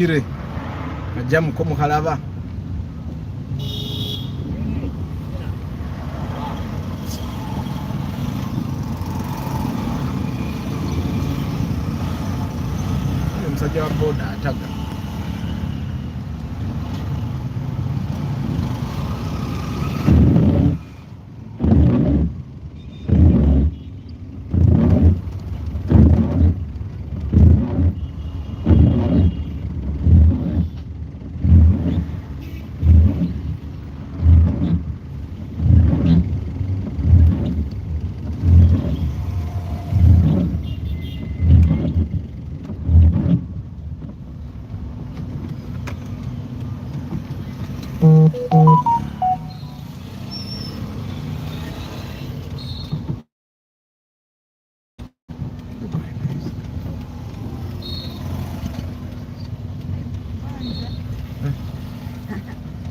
Ire ajamu ko muhalaba omusajja wa boda ataga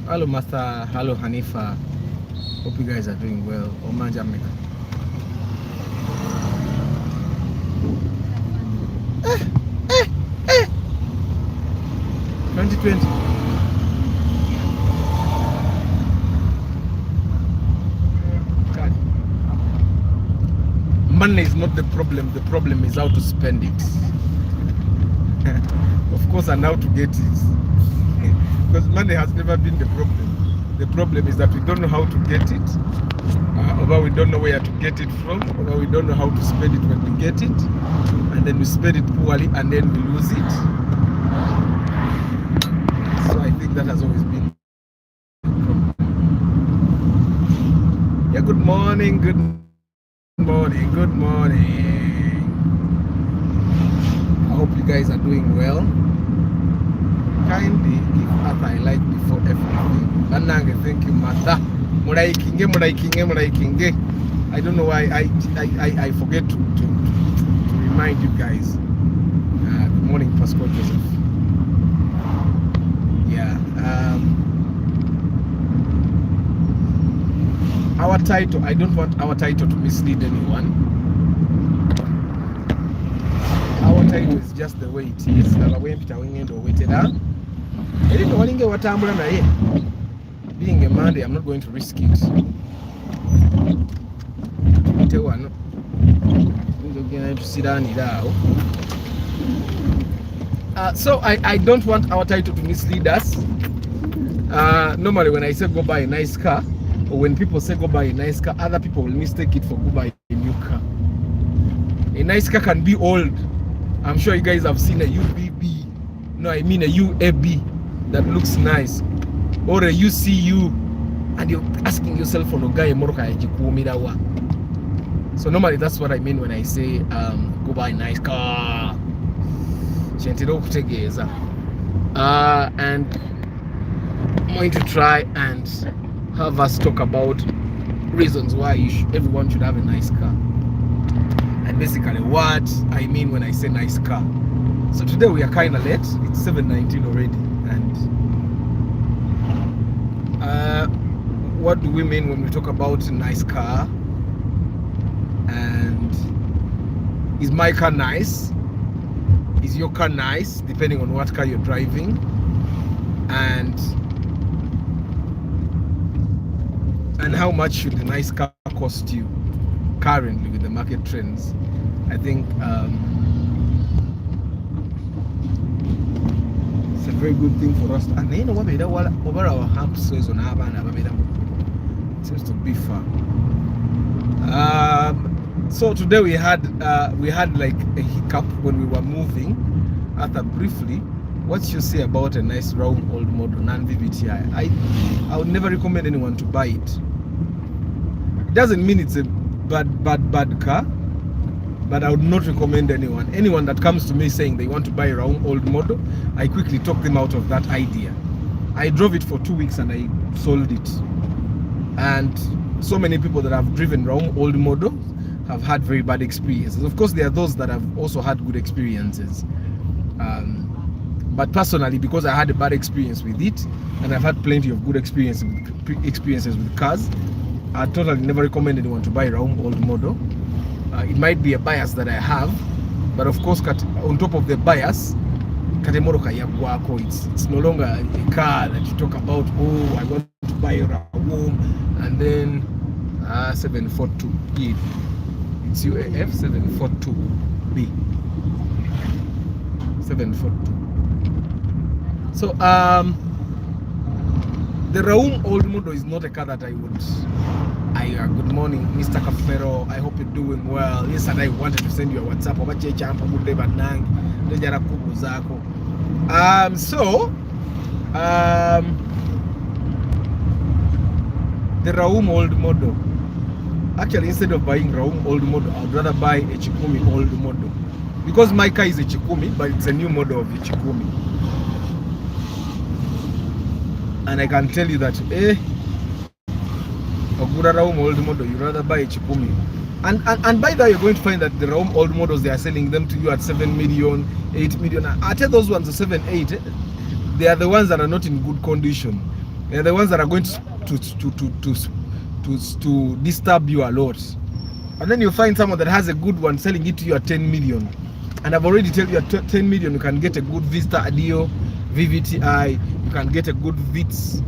Hello Master, hello Hanifa. Hope you guys are doing well. Oman Jamaica. 2020. Money is not the problem. The problem is how to spend it. Of course, and how to get it. Because money has never been the problem. The problem is that we don't know how to get it, or we don't know where to get it from, or we don't know how to spend it when we get it, and then we spend it poorly and then we lose it. So I think that has always been the problem. Yeah, good morning, good morning, good morning. I hope you guys are doing well. Kindly give us a like before everything. Banange, thank you, Mata. Muraikinge. I don't know why I forget to remind you guys. Good morning, Pascal Joseph. Yeah. Our title, I don't want our title to mislead anyone. Our title is just the way it is. Being a Monday, I'm not going to risk it. So I don't want our title to mislead us. Normally when I say go buy a nice car, or when people say go buy a nice car, other people will mistake it for go buy a new car. A nice car can be old. I'm sure you guys have seen a UBB. No, I mean a UAB that looks nice. Or a UCU, and you're asking yourself for no guy moroka. So normally that's what I mean when I say go buy a nice car. And I'm going to try and have us talk about reasons why everyone should have a nice car, and basically what I mean when I say nice car. So today we are kind of late. It's 7:19 already, and what do we mean when we talk about a nice car? And is my car nice? Is your car nice? Depending on what car you're driving. And how much should a nice car cost you currently with the market trends? I think it's a very good thing for us. And you know what over our humps is on our it seems to be far. So today we had like a hiccup when we were moving. After briefly, what you say about a nice round old model non-VVTi? I would never recommend anyone to buy it. It doesn't mean it's a bad car, but I would not recommend anyone that comes to me saying they want to buy a round old model. I quickly talk them out of that idea. I drove it for 2 weeks and I sold it. And so many people that have driven round old model have had very bad experiences. Of course, there are those that have also had good experiences. But personally, because I had a bad experience with it, and I've had plenty of good experiences with cars, I totally never recommend anyone to buy a round old model. It might be a bias that I have, but of course, on top of the bias, katemoroka yagwako. It's no longer a car that you talk about, oh, I want to buy a home, and then 742B. It's UAF 742B. 742. So the Raum Old Model is not a car that I would. Good morning, Mr. Kafero. I hope you're doing well. Yesterday I wanted to send you a WhatsApp. The Raum Old Model. Actually, instead of buying Raum Old Model, I'd rather buy a Chikumi Old Model, because my car is a Chikumi, but it's a new model of a Chikumi. And I can tell you that, a good Raum Old Model, you'd rather buy a Chikumi. And by that, you're going to find that the Raum Old Models, they are selling them to you at 7 million, 8 million. I tell those ones, 7, 8, they are the ones that are not in good condition. They are the ones that are going to disturb you a lot. And then you find someone that has a good one selling it to you at 10 million. And I've already told you at 10 million, you can get a good Vista Adio, VVTI. You can get a good Vitz,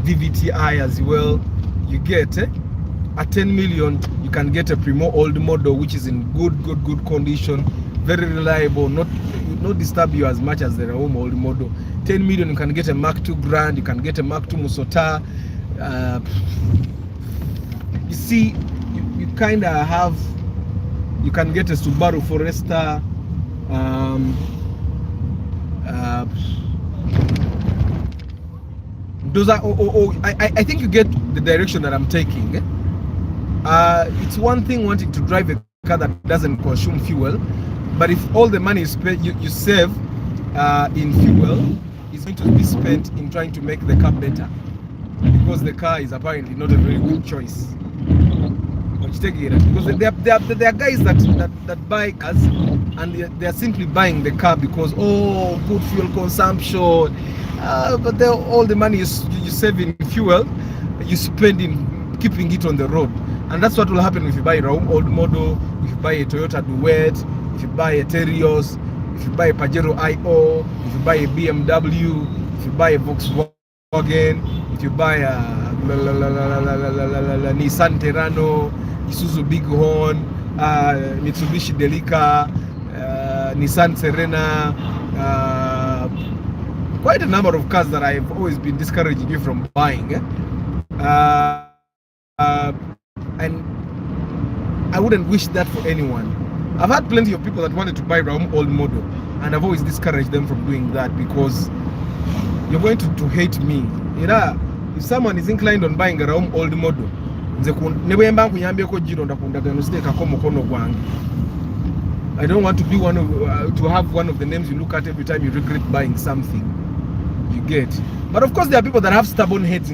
VVTI as well. You get at 10 million, you can get a Primo Old Model, which is in good condition, very reliable, not disturb you as much as the Raum Old Model. 10 million, you can get a Mark II Grand, you can get a Mark II Musota. You see, you kind of have, you can get a Subaru Forester. Those are, I think you get the direction that I'm taking. It's one thing wanting to drive a car that doesn't consume fuel, but if all the money you save in fuel is going to be spent in trying to make the car better, because the car is apparently not a very good choice. Because there are guys that buy cars and they are simply buying the car because, oh, good fuel consumption, but all the money you save in fuel, you spend in keeping it on the road. And that's what will happen if you buy a Raum Old Model, if you buy a Toyota Duet, if you buy a Terios, if you buy a Pajero IO, if you buy a BMW, if you buy a Volkswagen, if you buy a Nissan Terrano, Isuzu Bighorn, Mitsubishi Delica, Nissan Serena, quite a number of cars that I've always been discouraging you from buying. And I wouldn't wish that for anyone. I've had plenty of people that wanted to buy Raum Old Model, and I've always discouraged them from doing that, because you're going to hate me. You know, if someone is inclined on buying a Raum Old Model, I don't want to be one of to have one of the names you look at every time you regret buying something. You get. But of course, there are people that have stubborn heads.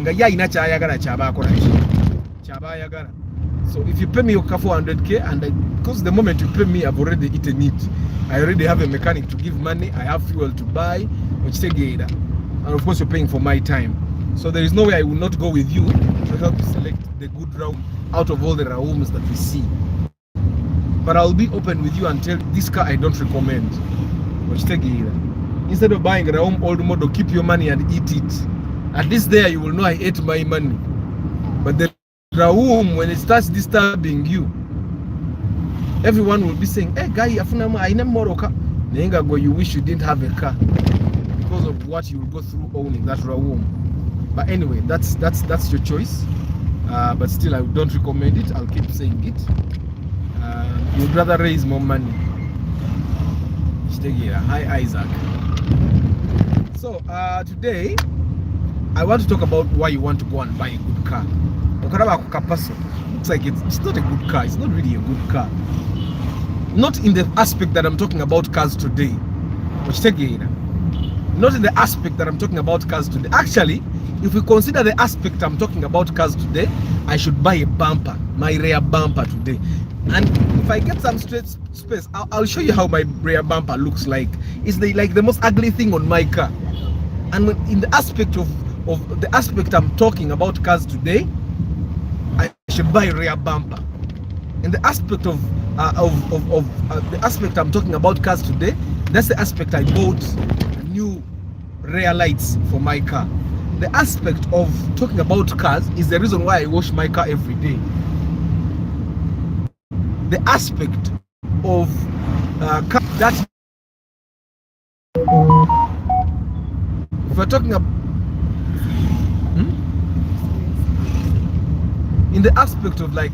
So if you pay me your car 400k, and because the moment you pay me, I've already eaten it. I already have a mechanic to give money. I have fuel to buy, and of course you're paying for my time. So there is no way I will not go with you to help you select the good Raum out of all the Raums that we see. But I'll be open with you and tell this car I don't recommend. Instead of buying a Raum Old Model, keep your money and eat it. At least there you will know I ate my money. But the Raum, when it starts disturbing you, everyone will be saying, hey guy, you wish you didn't have a car because of what you will go through owning that Raum. But anyway, that's your choice. But still, I don't recommend it. I'll keep saying it. You'd rather raise more money. Hi Isaac. So today I want to talk about why you want to go and buy a good car. Looks like it's not a good car. It's not really a good car. Not in the aspect that I'm talking about cars today. Not in the aspect that I'm talking about cars today. Actually, if we consider the aspect I'm talking about cars today, I should buy a bumper, my rear bumper today. And if I get some straight space, I'll show you how my rear bumper looks like. It's like the most ugly thing on my car. And in the aspect of the aspect I'm talking about cars today, I should buy a rear bumper. In the aspect of the aspect I'm talking about cars today, that's the aspect I bought. And rear lights for my car. The aspect of talking about cars is the reason why I wash my car every day. The aspect of car, that if we're talking about in the aspect of like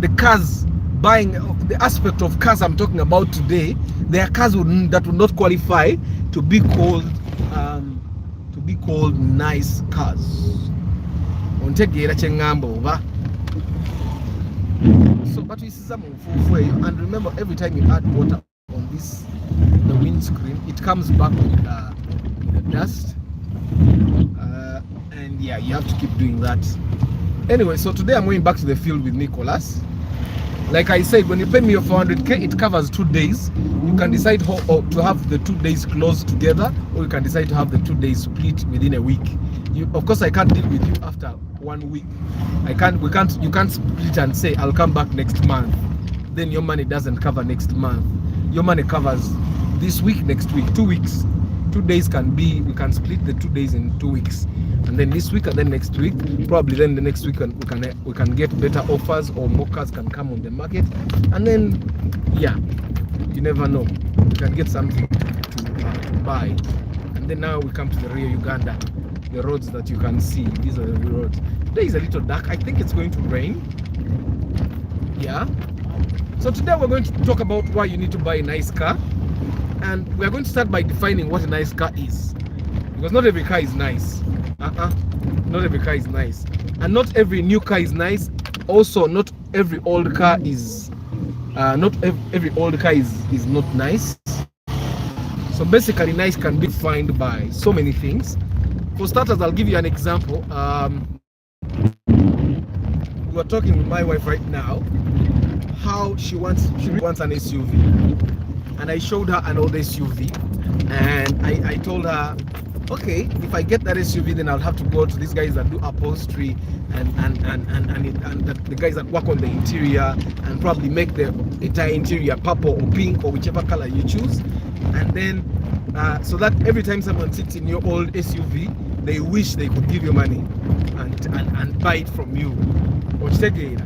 the cars, buying the aspect of cars I'm talking about today, there are cars that would not qualify to be called nice cars. So, but we see some and remember, every time you add water on the windscreen, it comes back with the dust, and yeah, you have to keep doing that. Anyway, so today I'm going back to the field with Nicholas. Like I said, when you pay me your 400k, it covers 2 days. You can decide to have the 2 days close together, or you can decide to have the 2 days split within a week. Of course, I can't deal with you after 1 week. You can't split and say I'll come back next month. Then your money doesn't cover next month. Your money covers this week, next week, 2 weeks. 2 days we can split the 2 days in 2 weeks, and then this week and then next week, probably then the next week we can get better offers, or more cars can come on the market, and then yeah, you never know, we can get something to buy. And then now we come to the real Uganda, the roads that you can see. These are the roads. Today is a little dark. I think it's going to rain. Yeah. So today we're going to talk about why you need to buy a nice car. And we are going to start by defining what a nice car is, because not every car is nice. Not every car is nice, and not every new car is nice. Also, not every old car is every old car is not nice. So basically, nice can be defined by so many things. For starters, I'll give you an example. We are talking with my wife right now how she wants an SUV. And I showed her an old SUV, and I told her, okay, if I get that SUV, then I'll have to go to these guys that do upholstery and the guys that work on the interior, and probably make the entire interior purple or pink or whichever color you choose. And then so that every time someone sits in your old SUV, they wish they could give you money and buy it from you, or take it.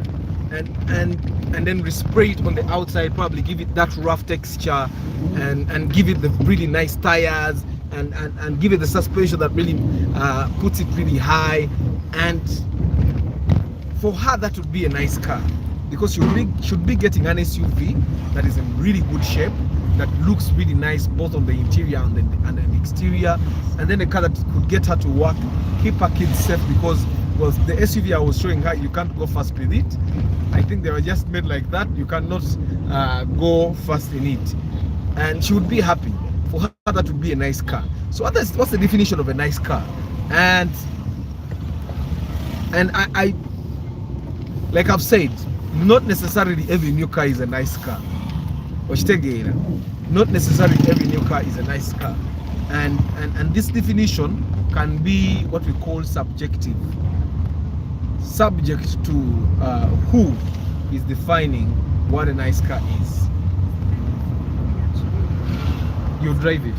And then respray it on the outside, probably give it that rough texture, and give it the really nice tires, and give it the suspension that really puts it really high. And for her, that would be a nice car, because she should be getting an SUV that is in really good shape, that looks really nice both on the interior and the exterior, and then a car that could get her to work, keep her kids safe, because the SUV I was showing her, you can't go fast with it. I think they were just made like that. You cannot go fast in it, and she would be happy. For her, that would be a nice car. So what's the definition of a nice car? And I like I've said, not necessarily every new car is a nice car. Not necessarily every new car is a nice car, and this definition can be what we call subjective, subject to who is defining what a nice car is. You drive it,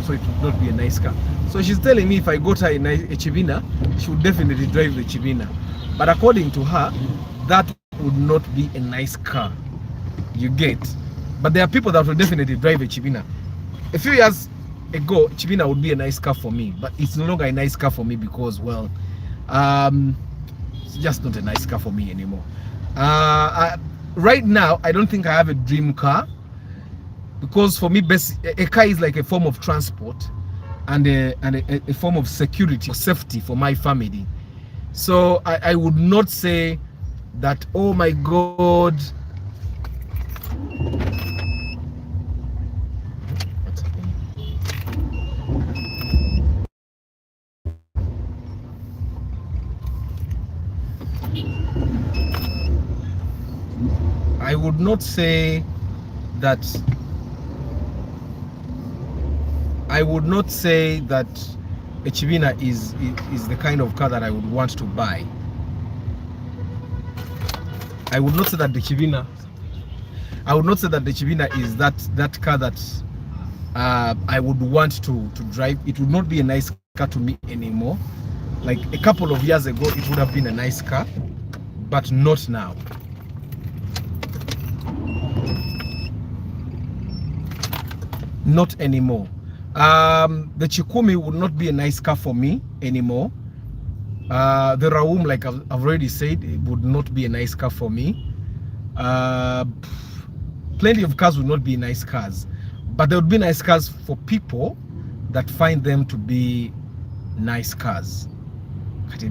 so it would not be a nice car. So she's telling me if I got her a Chivina, she would definitely drive the Chivina. But according to her, that would not be a nice car. You get? But there are people that will definitely drive a Chivina. A few years ago, Chivina would be a nice car for me, but it's no longer a nice car for me because, well, it's just not a nice car for me anymore. Right now, I don't think I have a dream car, because for me, a car is like a form of transport and a form of security or safety for my family. So I would not say that, oh my God, I would not say that a Chivina is the kind of car that I would want to buy. I would not say that the Chivina is that car that I would want to drive. It would not be a nice car to me anymore. Like a couple of years ago, it would have been a nice car, but not now. Not anymore. The Chikumi would not be a nice car for me anymore. The Raum, like I've already said, it would not be a nice car for me. Plenty of cars would not be nice cars, but there would be nice cars for people that find them to be nice cars. Yeah,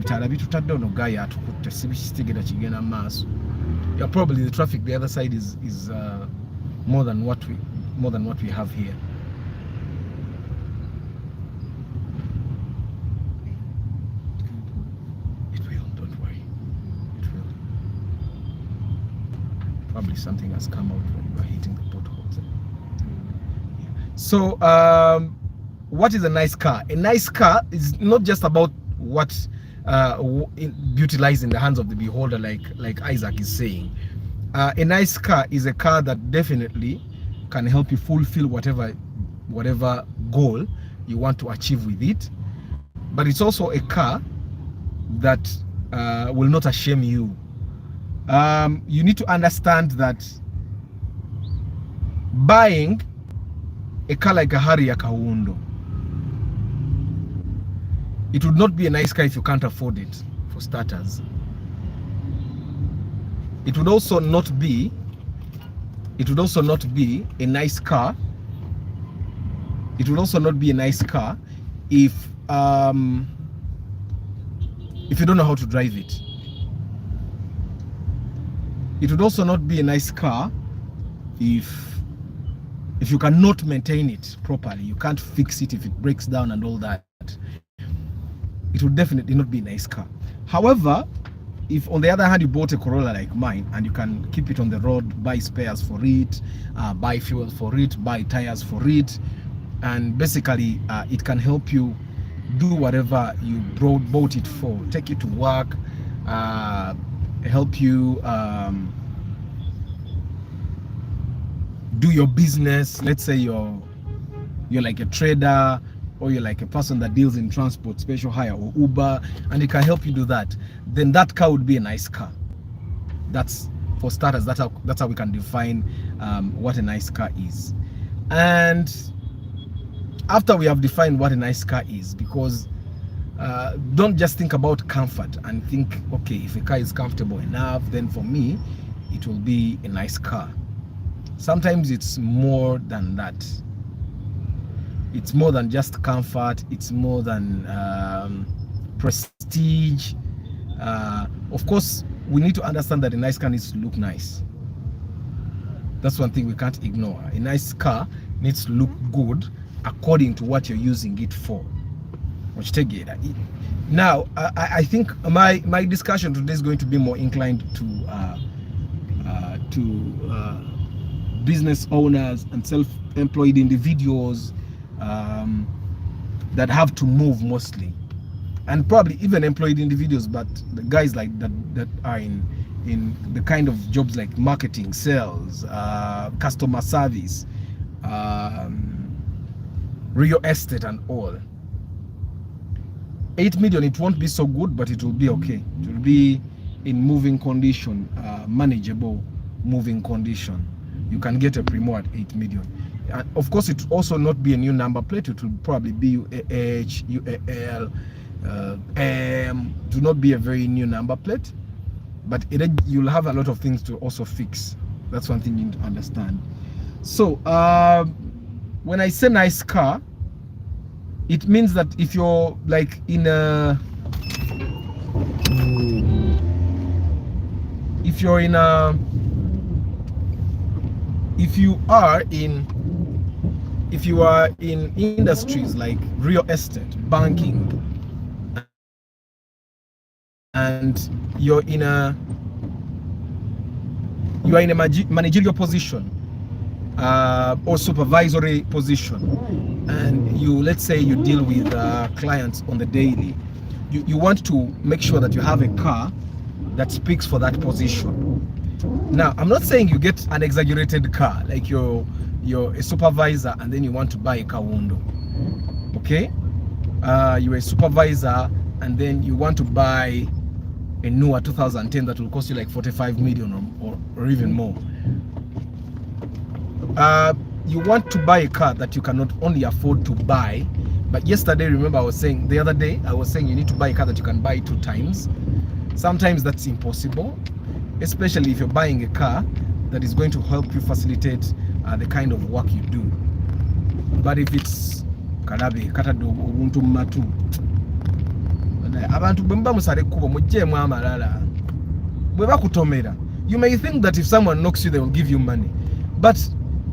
probably the traffic the other side is more than what we have here. It will, don't worry. It will. Probably something has come out when you are hitting the potholes. Yeah. So what is a nice car? A nice car is not just about what beauty lies in the hands of the beholder, like Isaac is saying. A nice car is a car that definitely can help you fulfill whatever goal you want to achieve with it. But it's also a car that will not shame you. You need to understand that buying a car like a Harrier Kaundo, it would not be a nice car if you can't afford it, for starters. It would also not be a nice car. It would also not be a nice car if you don't know how to drive it. It would also not be a nice car if you cannot maintain it properly. You can't fix it if it breaks down and all that. It would definitely not be a nice car. However, if on the other hand you bought a Corolla like mine and you can keep it on the road, buy spares for it, buy fuel for it, buy tires for it, and basically it can help you do whatever you bought it for. Take it to work, help you do your business. Let's say you're like a trader, or you're like a person that deals in transport, special hire or Uber, and it can help you do that, then that car would be a nice car. That's, for starters, that's how we can define what a nice car is. And after we have defined what a nice car is, because don't just think about comfort and think, okay, if a car is comfortable enough, then for me it will be a nice car. Sometimes it's more than that. It's more than just comfort. It's more than prestige. Of course, we need to understand that a nice car needs to look nice. That's one thing we can't ignore. A nice car needs to look good according to what you're using it for. Now, I think my discussion today is going to be more inclined to business owners and self-employed individuals that have to move mostly, and probably even employed individuals, but the guys like that are in the kind of jobs like marketing, sales, customer service, real estate and all. 8 million, it won't be so good, but it will be okay. It will be in moving condition, manageable moving condition. You can get a Primo at 8 million. And of course, it will also not be a new number plate. It will probably be UAH, UAL, M. It will not be a very new number plate, but you'll have a lot of things to also fix. That's one thing you need to understand. So when I say nice car, it means that if you're like in a, if you are in industries like real estate, banking, and you are in a managerial position or supervisory position, and let's say you deal with clients on the daily, you want to make sure that you have a car that speaks for that position. Now, I'm not saying you get an exaggerated car, like you're you're a supervisor and then you want to buy a Kawondo. Okay? You're a supervisor and then you want to buy a newer 2010 that will cost you like 45 million or even more. You want to buy a car that you cannot only afford to buy. But yesterday, remember, the other day, I was saying you need to buy a car that you can buy 2 times. Sometimes that's impossible, especially if you're buying a car that is going to help you facilitate the kind of work you do. But if it's kalabe katado ubuntu matu abantu bemba musale kubo mujjemu amalala bwe bakutomera, you may think that if someone knocks you they will give you money, but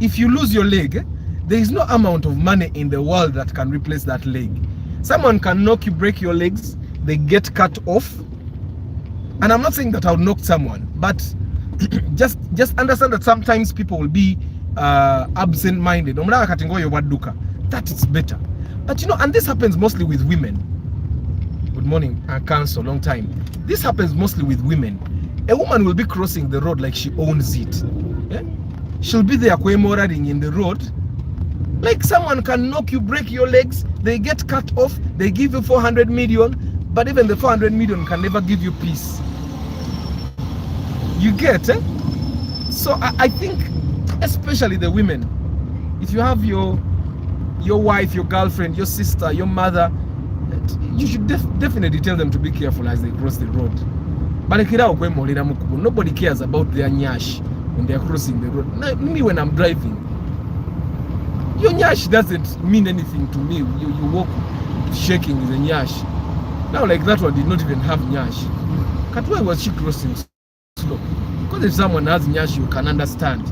if you lose your leg, there is no amount of money in the world that can replace that leg. Someone can knock you, break your legs, they get cut off. And I'm not saying that I'll knock someone, but just understand that sometimes people will be absent-minded. That is better. But you know, and this happens mostly with women. Good morning, Council, long time. This happens mostly with women. A woman will be crossing the road like she owns it. Yeah? She'll be there riding in the road. Like someone can knock you, break your legs, they get cut off, they give you 400 million, but even the 400 million can never give you peace. You get, eh? So I think, especially the women, if you have your wife, your girlfriend, your sister, your mother, you should definitely tell them to be careful as they cross the road. But nobody cares about their nyash when they're crossing the road. Me, when I'm driving, your nyash doesn't mean anything to me. You walk shaking the nyash. Now, like that one did not even have nyash. Why was she crossing slow? Because if someone has nyash, you can understand.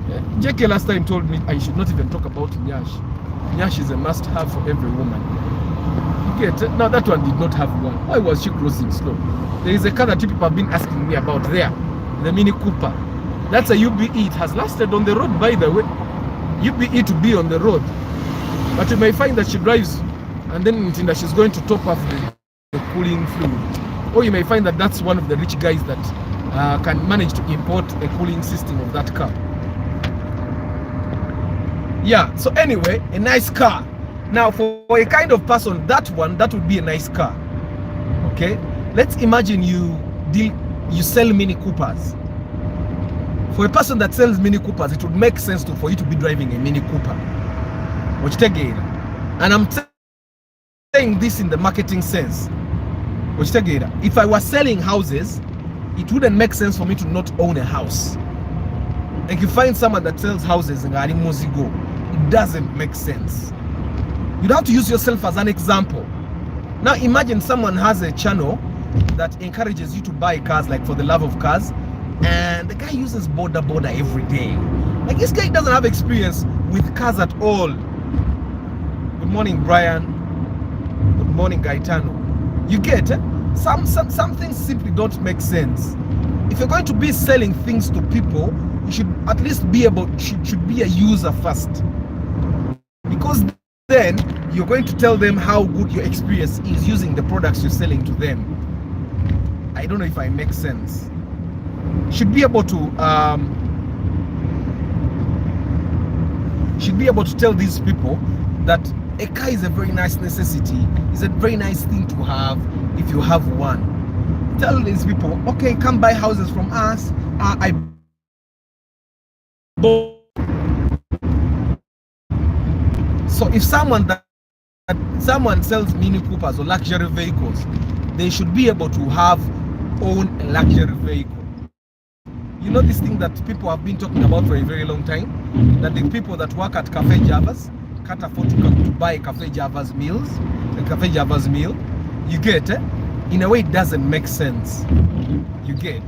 Yeah. JK last time told me I should not even talk about nyash. Nyash is a must-have for every woman. You get it? Now that one did not have one. Why was she crossing slow? There is a car that people have been asking me about there, the Mini Cooper. That's a UBE. It has lasted on the road, by the way. UBE to be on the road, but you may find that she drives and then that she's going to top off the cooling fluid, or you may find that that's one of the rich guys that can manage to import a cooling system of that car. Yeah, so anyway, a nice car. Now for a kind of person, that would be a nice car. Okay, let's imagine you sell Mini Coopers. For a person that sells Mini Coopers, it would make sense for you to be driving a Mini Cooper. And I'm saying this in the marketing sense. If I was selling houses, it wouldn't make sense for me to not own a house. Like you find someone that sells houses in Mozigo, it doesn't make sense. You'd have to use yourself as an example. Now imagine someone has a channel that encourages you to buy cars, like for the love of cars, and the guy uses border every day. Like this guy doesn't have experience with cars at all. Good morning, Brian. Good morning, Gaetano. You get it? Some things simply don't make sense. If you're going to be selling things to people, you should at least be should be a user first, because then you're going to tell them how good your experience is using the products you're selling to them. I don't know if I make sense. Should be able to tell these people that a car is a very nice necessity, is a very nice thing to have if you have one. Tell these people, okay, come buy houses from us. I bought. So if someone sells Mini Coopers or luxury vehicles, they should be able to own a luxury vehicle. You know this thing that people have been talking about for a very long time, that the people that work at Cafe Java's can't afford to buy Cafe Java's meals, the Cafe Java's meal. You get it? In a way, it doesn't make sense. You get?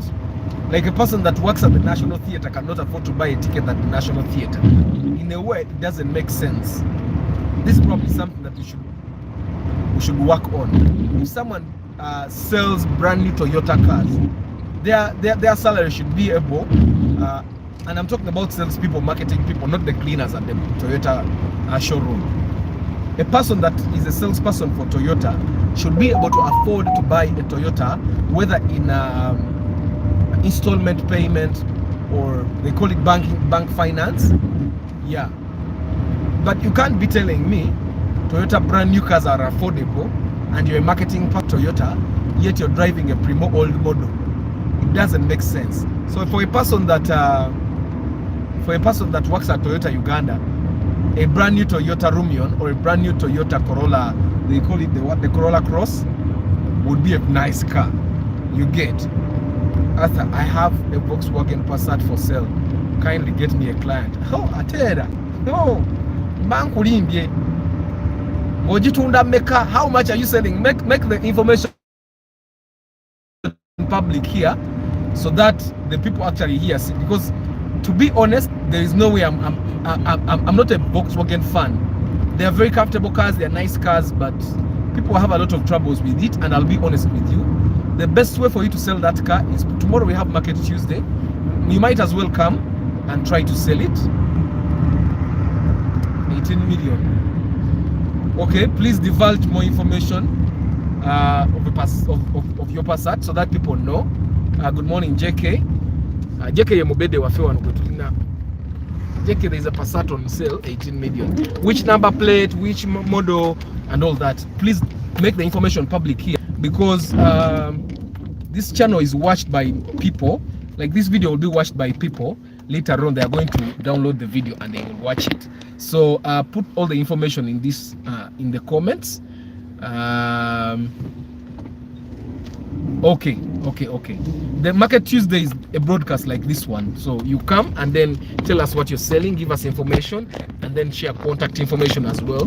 Like a person that works at the National Theatre cannot afford to buy a ticket at the National Theatre. In a way, it doesn't make sense. This is probably something that we should work on. If someone sells brand new Toyota cars, their salary should be able, and I'm talking about salespeople, marketing people, not the cleaners at the Toyota showroom. A person that is a salesperson for Toyota should be able to afford to buy a Toyota, whether in installment payment or they call it bank finance. Yeah, but you can't be telling me Toyota brand new cars are affordable and you're a marketing for Toyota, yet you're driving a primo old model. It doesn't make sense. So for a person that works at Toyota Uganda, a brand new Toyota Rumion or a brand new Toyota Corolla, they call it the Corolla Cross, would be a nice car. You get. Arthur, I have a Volkswagen Passat for sale. Kindly get me a client. Oh, Atera. No. Bankulimbye. Mojitunda Meka. How much are you selling? Make the information public here so that the people actually hear. Because to be honest, there is no way I'm not a Volkswagen fan. They are very comfortable cars, they are nice cars, but people have a lot of troubles with it, and I'll be honest with you. The best way for you to sell that car is tomorrow we have Market Tuesday. You might as well come and try to sell it. 18 million. Okay, please divulge more information of your Passat so that people know. Good morning, JK. JK Yemubede Wafewa Nukutulina. JK, there is a Passat on sale, 18 million. Which number plate, which model, and all that. Please make the information public here, because this channel is watched by people. Like, this video will be watched by people. Later on, they are going to download the video and they will watch it. So put all the information in this in the comments. Okay. The Market Tuesday is a broadcast like this one. So you come and then tell us what you're selling, give us information, and then share contact information as well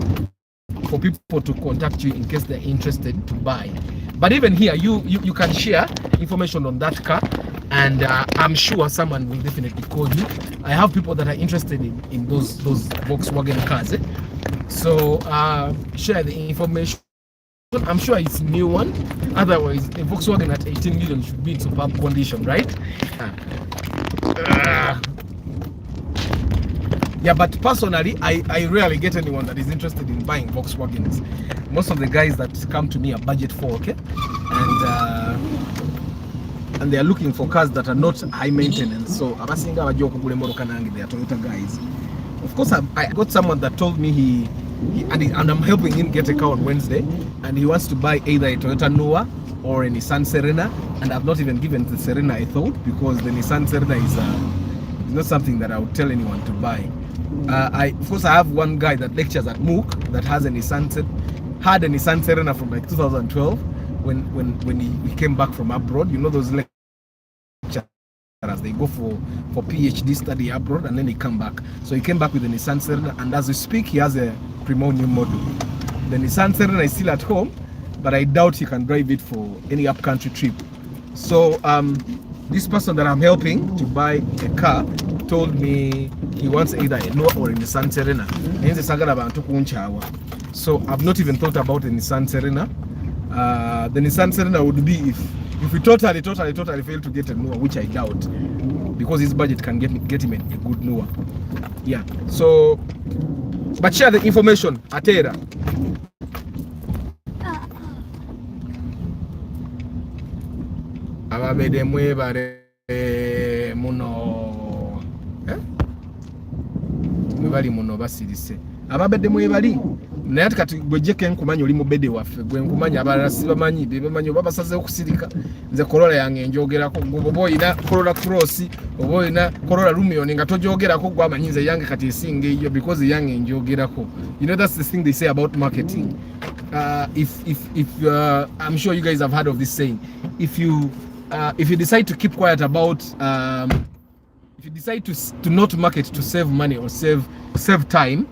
for people to contact you in case they're interested to buy. But even here, you can share information on that car, and I'm sure someone will definitely call you. I have people that are interested in those Volkswagen cars. So share the information. I'm sure it's a new one. Otherwise, a Volkswagen at 18 million should be in superb condition, right? Yeah, but personally, I rarely get anyone that is interested in buying Volkswagens. Most of the guys that come to me are budget 4, okay? And they are looking for cars that are not high maintenance. So, they are Toyota guys. Of course, I got someone that told me and I'm helping him get a car on Wednesday, and he wants to buy either a Toyota Noah or a Nissan Serena, and I've not even given the Serena a thought, because the Nissan Serena is not something that I would tell anyone to buy. Of course, I have one guy that lectures at MOOC that has had a Nissan Serena from like 2012 when he came back from abroad. You know those lectures, they go for PhD study abroad and then they come back. So he came back with the Nissan Serena, and as we speak, he has a primo new model. The Nissan Serena is still at home, but I doubt he can drive it for any up-country trip. So this person that I'm helping to buy a car told me he wants either a Noah or a Nissan Serena. So I've not even thought about the Nissan Serena. The Nissan Serena would be if we totally fail to get a Noah, which I doubt, because his budget can get him a good Noah. Yeah. So, but share the information, Atera. Ababede mwebare muno. Mwebali muno basirise. Ababede mwebali. Naye kati gwejjeko enkumanya oli mubede waffe, gwe nkumanya abalala sibamanyi, bebamanyi oba basaze okusirika. Nze Corolla yange njogerako, oba oyina Corolla Cross, oba oyina Corolla Rumion nga tojogerako, gwe amanyi nze yange kati esinga eyo, because yange njogerako. You know, that's the thing they say about marketing. I'm sure you guys have heard of this saying. If you decide to keep quiet about if you decide to not market to save money or save time,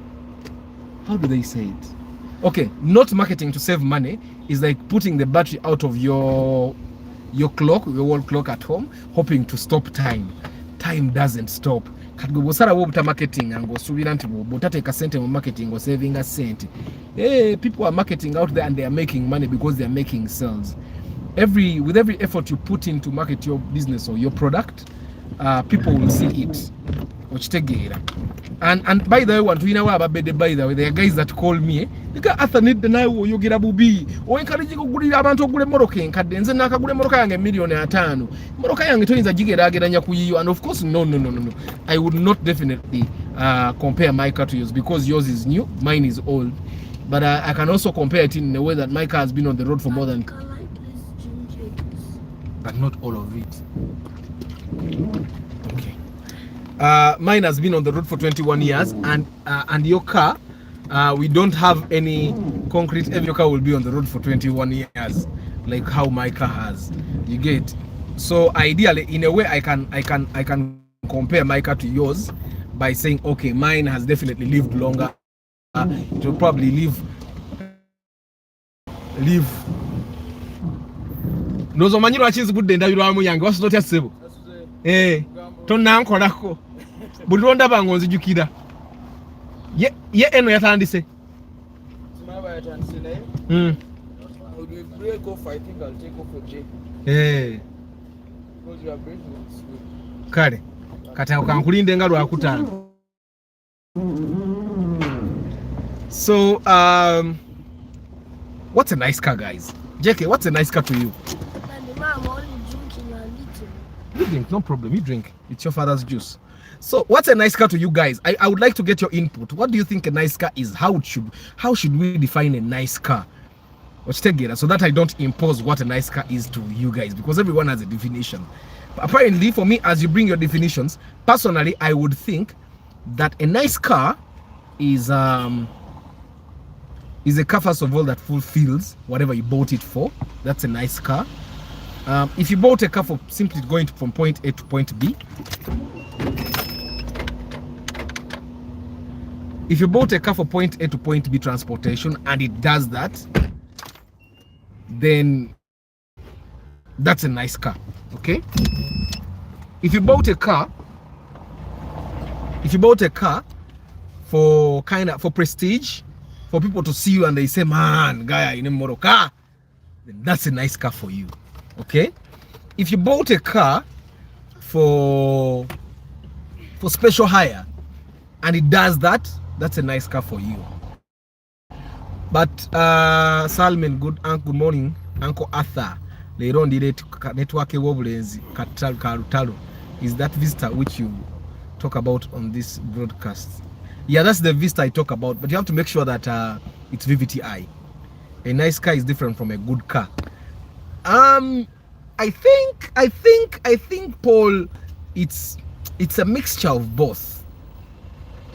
how do they say it? Okay, not marketing to save money is like putting the battery out of your clock, your wall clock at home, hoping to stop time. Time doesn't stop. Marketing and go marketing or saving a cent. Hey, people are marketing out there and they are making money because they are making sales. With every effort you put in to market your business or your product, people will see it. And by the way, one twina wa babede, by the way, there are guys that call me because Arthur need the nayo yogira bubi o encourage kugulira abantu ogule moroka enkadde nze nakagule moroka yange $1,500,000 moroka yange toyinza gigeraageranya kuyiyo. And of course no, I would not definitely compare my car to yours because yours is new, mine is old, but I can also compare it in a way that my car has been on the road for more than, but not all of it. Okay. Mine has been on the road for 21 years, and your car, we don't have any concrete. Every car will be on the road for 21 years, like how my car has. You get? So ideally, in a way, I can compare my car to yours by saying, okay, mine has definitely lived longer. It will probably live. Nozo manyiro achizi budde ndabirwamu yange wasotya sebo. Tonankolako. Bulonda bangonzi jukira. Ye eno yatandise. Simaba yatandise naye. We break off, I think I'll take off for J. Because you are breaking it. Kale. Kati akankulinde nga lwakutano. So what's a nice car, guys? JK, what's a nice car to you? Mom, only drinking a little. You drink, no problem. You drink. It's your father's juice. So, what's a nice car to you guys? I would like to get your input. What do you think a nice car is? How should we define a nice car? So that I don't impose what a nice car is to you guys, because everyone has a definition. But apparently, for me, as you bring your definitions, personally, I would think that a nice car is a car, first of all, that fulfills whatever you bought it for. That's a nice car. If you bought a car for simply going from point A to point B, if you bought a car for point A to point B transportation and it does that, then that's a nice car. Okay? If you bought a car for for prestige, for people to see you and they say, man, guy in a motor car, then that's a nice car for you. Okay? If you bought a car for special hire and it does that, that's a nice car for you. But Salman, good morning, Uncle Arthur. Later on the network Karutalo is that Vista which you talk about on this broadcast. Yeah, that's the Vista I talk about, but you have to make sure that it's VVTi. A nice car is different from a good car. I think Paul, it's a mixture of both.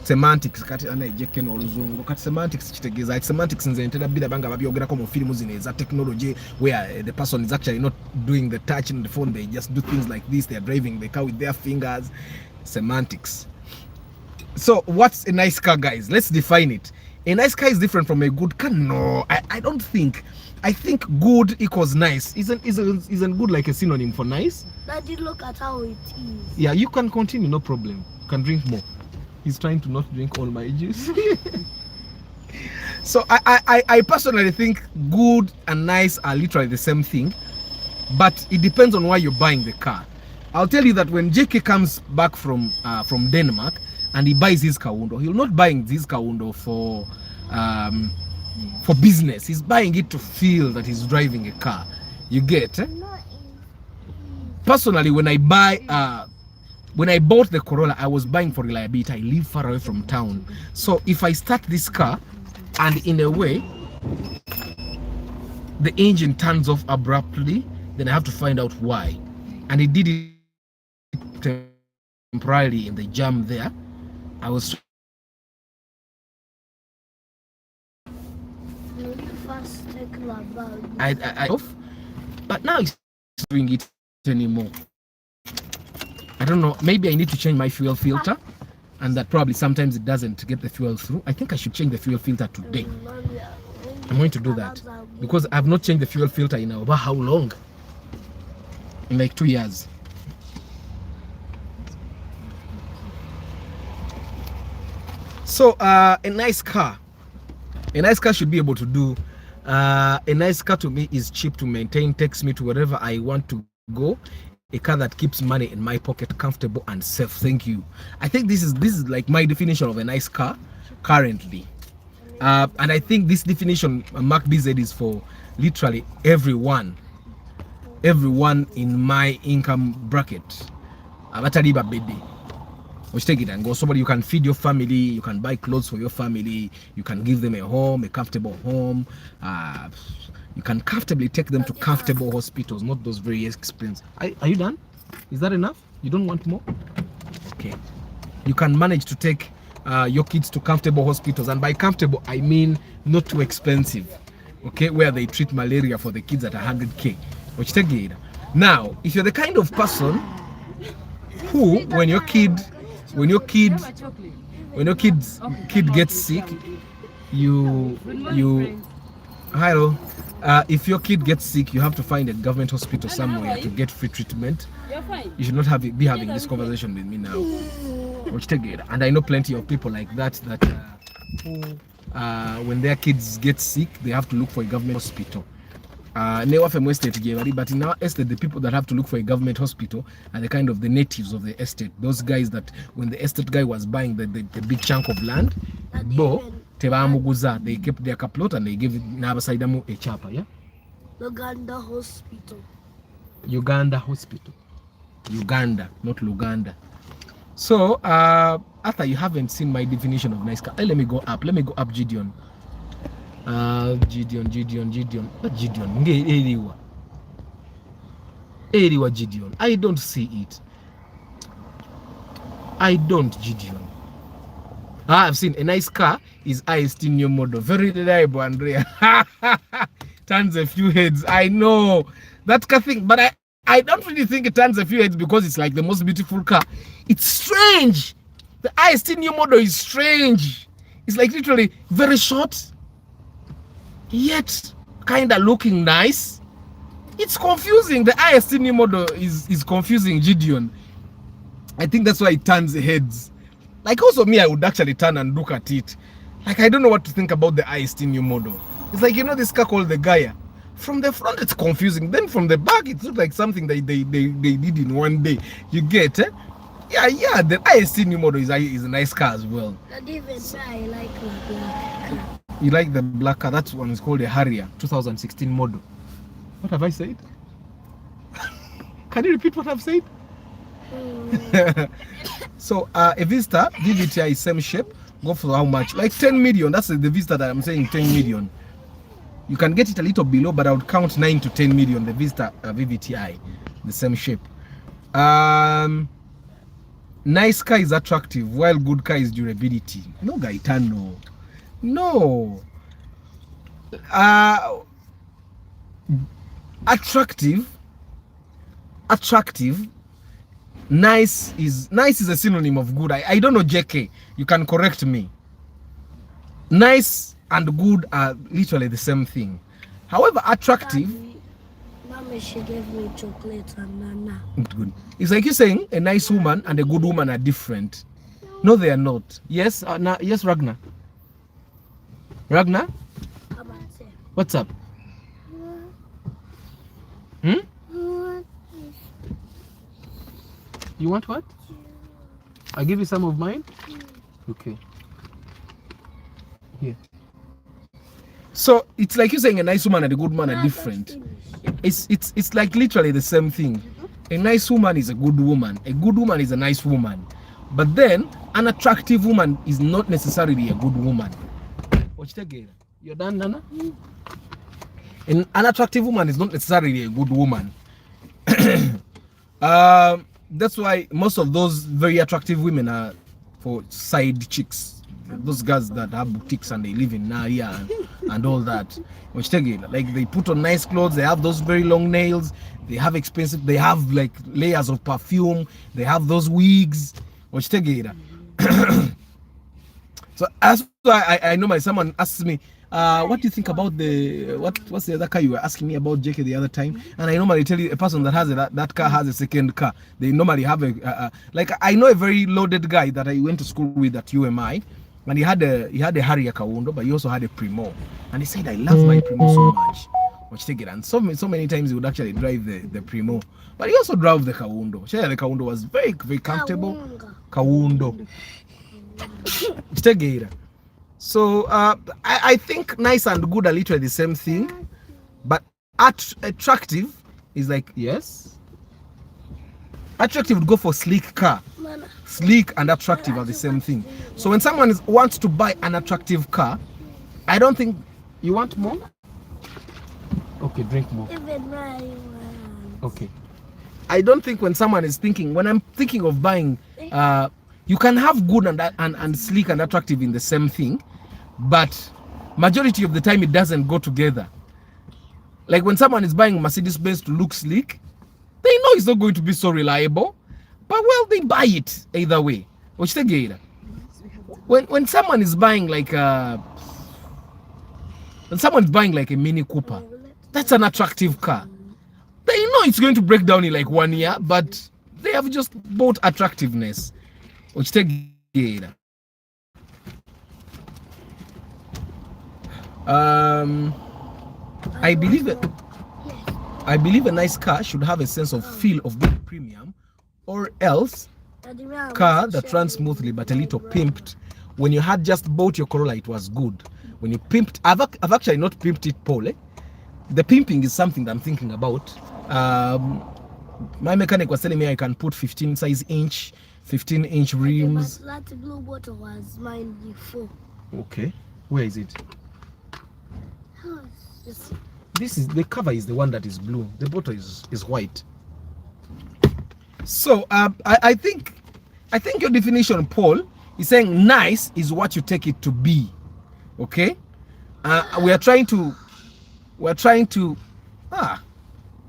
Semantics kati anayejeke n'oluzungu kati semantics kitegeza semantics nze ntera bila banga babyogerako mu films zine za technology where the person is actually not doing the touch on the phone, they just do things like this, they are driving the car with their fingers. Semantics. So what's a nice car, guys? Let's define it. A nice car is different from a good car. No, I don't think. I think good equals nice. Isn't good like a synonym for nice? Daddy, look at how it is. Yeah, you can continue, no problem. You can drink more. He's trying to not drink all my juice. So I personally think good and nice are literally the same thing, but it depends on why you're buying the car. I'll tell you that when JK comes back from Denmark and he buys his Kaundo, he'll not buying this Kaundo for business. He's buying it to feel that he's driving a car. You get? Personally, when I bought the Corolla, I was buying for reliability. I live far away from town. So if I start this car and in a way the engine turns off abruptly, then I have to find out why. And it did it temporarily in the jam there. I was I off, but now it's not doing it anymore. I don't know, maybe I need to change my fuel filter, and that probably sometimes it doesn't get the fuel through. I think I should change the fuel filter today. I'm going to do that because I've not changed the fuel filter in about how long? In like 2 years. So a nice car should be able to do. A nice car to me is cheap to maintain, takes me to wherever I want to go. a car that keeps money in my pocket, comfortable and safe. Thank you. I think this is like my definition of a nice car currently. And I think this definition, Mark BZ, is for literally everyone in my income bracket. Which take it and go. Somebody you can feed your family, you can buy clothes for your family, you can give them a home, a comfortable home. You can comfortably take them to comfortable hospitals, not those very expensive. Are you done? Is that enough? You don't want more? Okay. You can manage to take your kids to comfortable hospitals, and by comfortable I mean not too expensive. Okay, where they treat malaria for the kids at 100K. Which take it. Now, if you're the kind of person who, when your kid gets sick, hello. If your kid gets sick, you have to find a government hospital somewhere to get free treatment. You should not be having this conversation with me now. Which take it. And I know plenty of people like that who, when their kids get sick, they have to look for a government hospital. But in our estate, the people that have to look for a government hospital are the kind of the natives of the estate. Those guys that when the estate guy was buying the big chunk of land, they kept their plot and they gave it a chapa, yeah? Uganda hospital. Uganda hospital. Uganda, not Luganda. So, after you haven't seen my definition of nice car, let me go up. Gideon. Gideon. Gideon. I don't see it. Gideon. I've seen a nice car is IST new model, very reliable and rare. Turns a few heads. I know that car thing, but I don't really think it turns a few heads because it's like the most beautiful car. It's strange. The IST new model is strange. It's like literally very short, yet kind of looking nice. It's confusing. The IST new model is confusing, Gideon. I think that's why it turns heads. Like also me, I would actually turn and look at it. Like I don't know what to think about the IST new model. It's like, you know, this car called the Gaia. From the front, it's confusing. Then from the back, it looks like something that they did in one day. You get it? Yeah. The IST new model is a nice car as well. Not even I like the black car. You like the black car? That one is called a Harrier, 2016 model. What have I said? Can you repeat what I've said? So a Vista VVTi is same shape. Go for how much? Like 10 million. That's the Vista that I'm saying, 10 million. You can get it a little below, but I would count 9 to 10 million. The Vista VVTi, the same shape. Nice car is attractive, while good car is durability. No, Gaetano. No. Attractive. Nice is a synonym of good. I don't know, JK. You can correct me. Nice and good are literally the same thing. However, attractive. Mama, she gave me chocolate and nana. Good. It's like you're saying a nice woman and a good woman are different. No, they are not. Yes, yes, Ragnar. Ragnar? What's up? You want what? I'll give you some of mine? Okay. Here. So it's like you're saying a nice woman and a good man are different. It's like literally the same thing. A nice woman is a good woman. A good woman is a nice woman. But then an attractive woman is not necessarily a good woman. You're done, Nana? An unattractive woman is not necessarily a good woman. That's why most of those very attractive women are for side chicks. Those guys that have boutiques and they live in Naria and all that. Which like they put on nice clothes, they have those very long nails, they have expensive, they have like layers of perfume, they have those wigs. Which so as I know someone asked me, what do you think about what's the other car you were asking me about, JK, the other time? And I normally tell you a person that has that car has a second car. They normally have like I know a very loaded guy that I went to school with at UMI, and he had a Harrier Kawundo, but he also had a Primo. And he said, I love my Primo so much. Which take it, and so many times he would actually drive the Primo, but he also drove the Kaundo. The Kaundo was very comfortable. Kaundo. Take it. So I think nice and good are literally the same thing, but attractive is like, yes, attractive would go for sleek car. Sleek and attractive are the same thing. So when someone wants to buy an attractive car, I don't think you want more. Okay, drink more. Okay. I don't think when someone is thinking, when I'm thinking of buying, you can have good and sleek and attractive in the same thing, but majority of the time it doesn't go together. Like when someone is buying Mercedes-Benz to look sleek, they know it's not going to be so reliable, but well, they buy it either way. When someone is buying like a Mini Cooper, that's an attractive car. They know it's going to break down in like 1 year, but they have just bought attractiveness. I believe a nice car should have a sense of feel of being premium, or else car that runs smoothly but a little pimped. When you had just bought your Corolla, it was good. When you pimped, I've actually not pimped it, Paul. The pimping is something that I'm thinking about. My mechanic was telling me I can put 15-inch rims. But that blue bottle was mine before. Okay, where is it? This is the cover, is the one that is blue. The bottle is white. So I think your definition, Paul, is saying nice is what you take it to be. Okay, we're trying to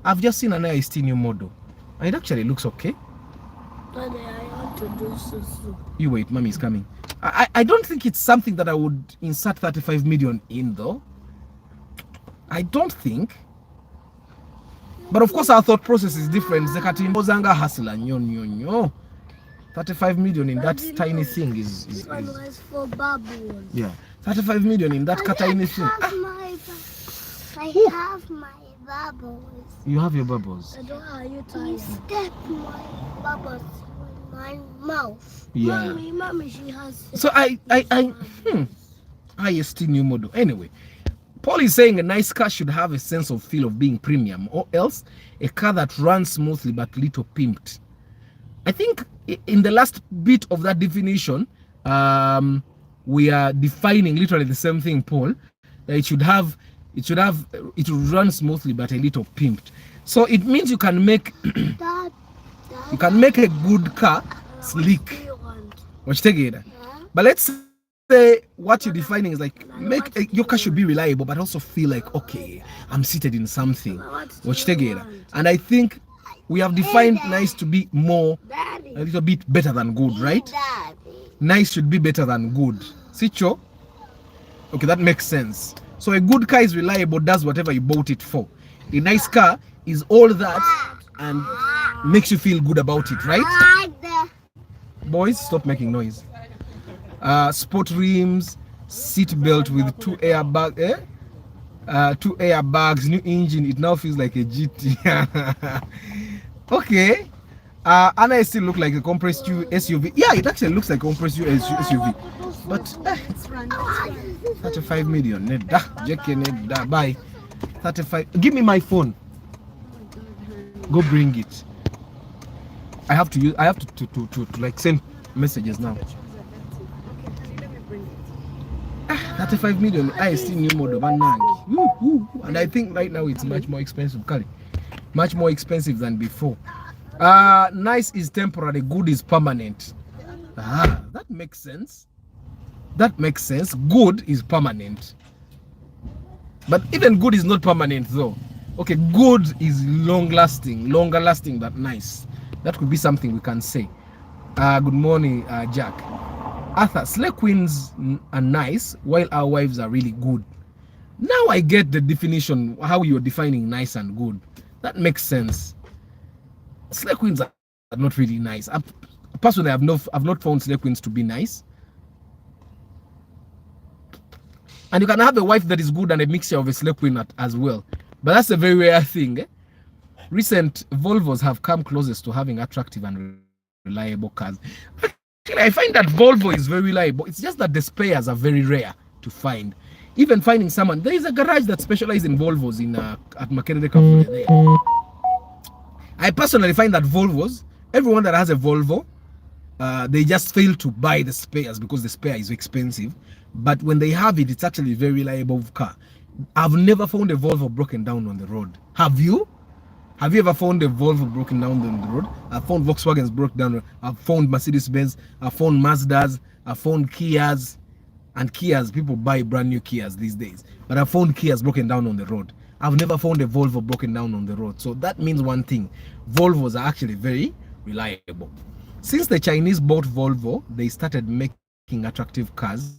I've just seen an IST new model and it actually looks okay. Daddy, I want to do so. You wait, mommy is coming. I don't think it's something that I would insert 35 million in though. I don't think. But of course our thought process is different. Zekati Mozanga hustler nyo. 35 million in that tiny thing is This one was for bubbles. Yeah. 35 million in that tiny thing. I have my bubbles. You have your bubbles. I don't know how you tie step my bubbles in my mouth. Yeah. Mommy, she has. So IST new model. Anyway, Paul is saying a nice car should have a sense of feel of being premium, or else a car that runs smoothly but little pimped. I think in the last bit of that definition, we are defining literally the same thing, Paul. It will run smoothly but a little pimped. So it means you can make a good car sleek. But let's say what you're defining is like your car should be reliable but also feel like, okay, I'm seated in something. And I think we have defined nice to be more a little bit better than good, right? Nice should be better than good. Sicho? Okay, that makes sense. So a good car is reliable, does whatever you bought it for. A nice car is all that and makes you feel good about it, right? Boys, stop making noise. Sport rims, seat belt with 2 airbags, 2 airbags, new engine. It now feels like a GT. Okay. And I still look like a compressed SUV. Yeah, it actually looks like a compressed SUV. But 35 million. Bye. 35. Give me my phone. Go bring it. I have to like send messages now. 35 million. I still new model. And I think right now it's much more expensive. Much more expensive than before. Nice is temporary, good is permanent. That makes sense. Good is permanent. But even good is not permanent though. Okay, good is longer lasting than nice. That could be something we can say. Good morning, Jack. Arthur, slay queens are nice while our wives are really good. Now I get the definition, how you're defining nice and good. That makes sense. Slay queens are not really nice. Personally, I've not found slay queens to be nice. And you can have a wife that is good and a mixture of a slay queen as well. But that's a very rare thing. Recent Volvos have come closest to having attractive and reliable cars. Actually, I find that Volvo is very reliable. It's just that the spares are very rare to find. Even finding someone, there is a garage that specializes in Volvos in at Makerere Cafe there. I personally find that Volvos, everyone that has a Volvo, they just fail to buy the spares because the spare is expensive. But when they have it, it's actually a very reliable car. I've never found a Volvo broken down on the road. Have you? Have you ever found a Volvo broken down on the road? I've found Volkswagens broken down. I've found Mercedes-Benz. I've found Mazdas. I've found Kias. And Kias, people buy brand new Kias these days. But I've found Kias broken down on the road. I've never found a Volvo broken down on the road. So that means one thing. Volvos are actually very reliable. Since the Chinese bought Volvo, they started making attractive cars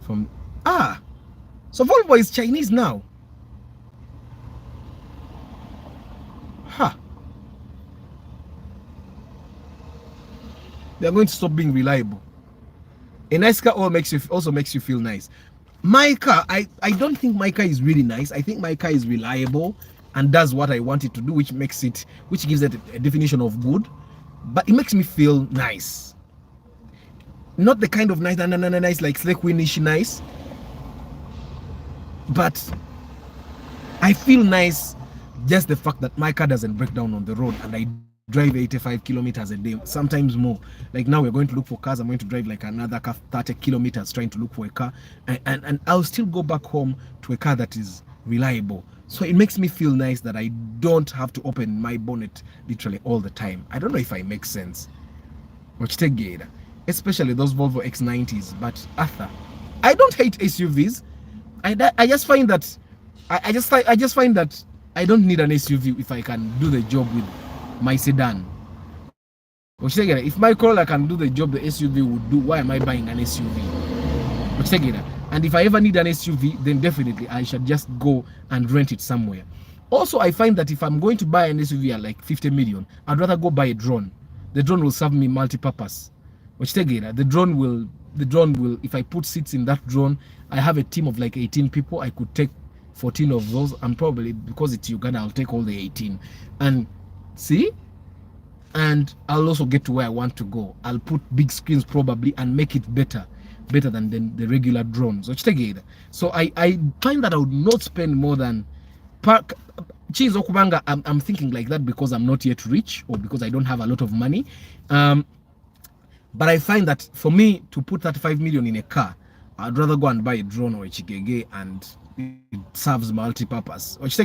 from... So Volvo is Chinese now. They're going to stop being reliable. A nice car also makes you feel nice. My car, I don't think my car is really nice. I think my car is reliable and does what I want it to do, which gives it a definition of good. But it makes me feel nice. Not the kind of nice like Slake Winnish nice. But I feel nice just the fact that my car doesn't break down on the road and I drive 85 kilometers a day, sometimes more. Like now we're going to look for cars. I'm going to drive like another 30 kilometers trying to look for a car, and I'll still go back home to a car that is reliable. So it makes me feel nice that I don't have to open my bonnet literally all the time. I don't know if I make sense. Especially those Volvo X90s. But Arthur, I don't hate SUVs. I just find that I just find that I don't need an SUV if I can do the job with my sedan. If my Corolla can do the job the SUV would do, why am I buying an SUV? And if I ever need an SUV, then definitely I should just go and rent it somewhere. Also, I find that if I'm going to buy an SUV at like 50 million, I'd rather go buy a drone. The drone will serve me multi-purpose. The drone will, if I put seats in that drone, I have a team of like 18 people. I could take 14 of those, and probably because it's Uganda, I'll take all the 18. And see, and I'll also get to where I want to go. I'll put big screens probably and make it better than the regular drones. So I find that I would not spend more than I'm thinking like that because I'm not yet rich or because I don't have a lot of money. But I find that for me to put 35 million in a car, I'd rather go and buy a drone or a chigege, and it serves multi-purpose. But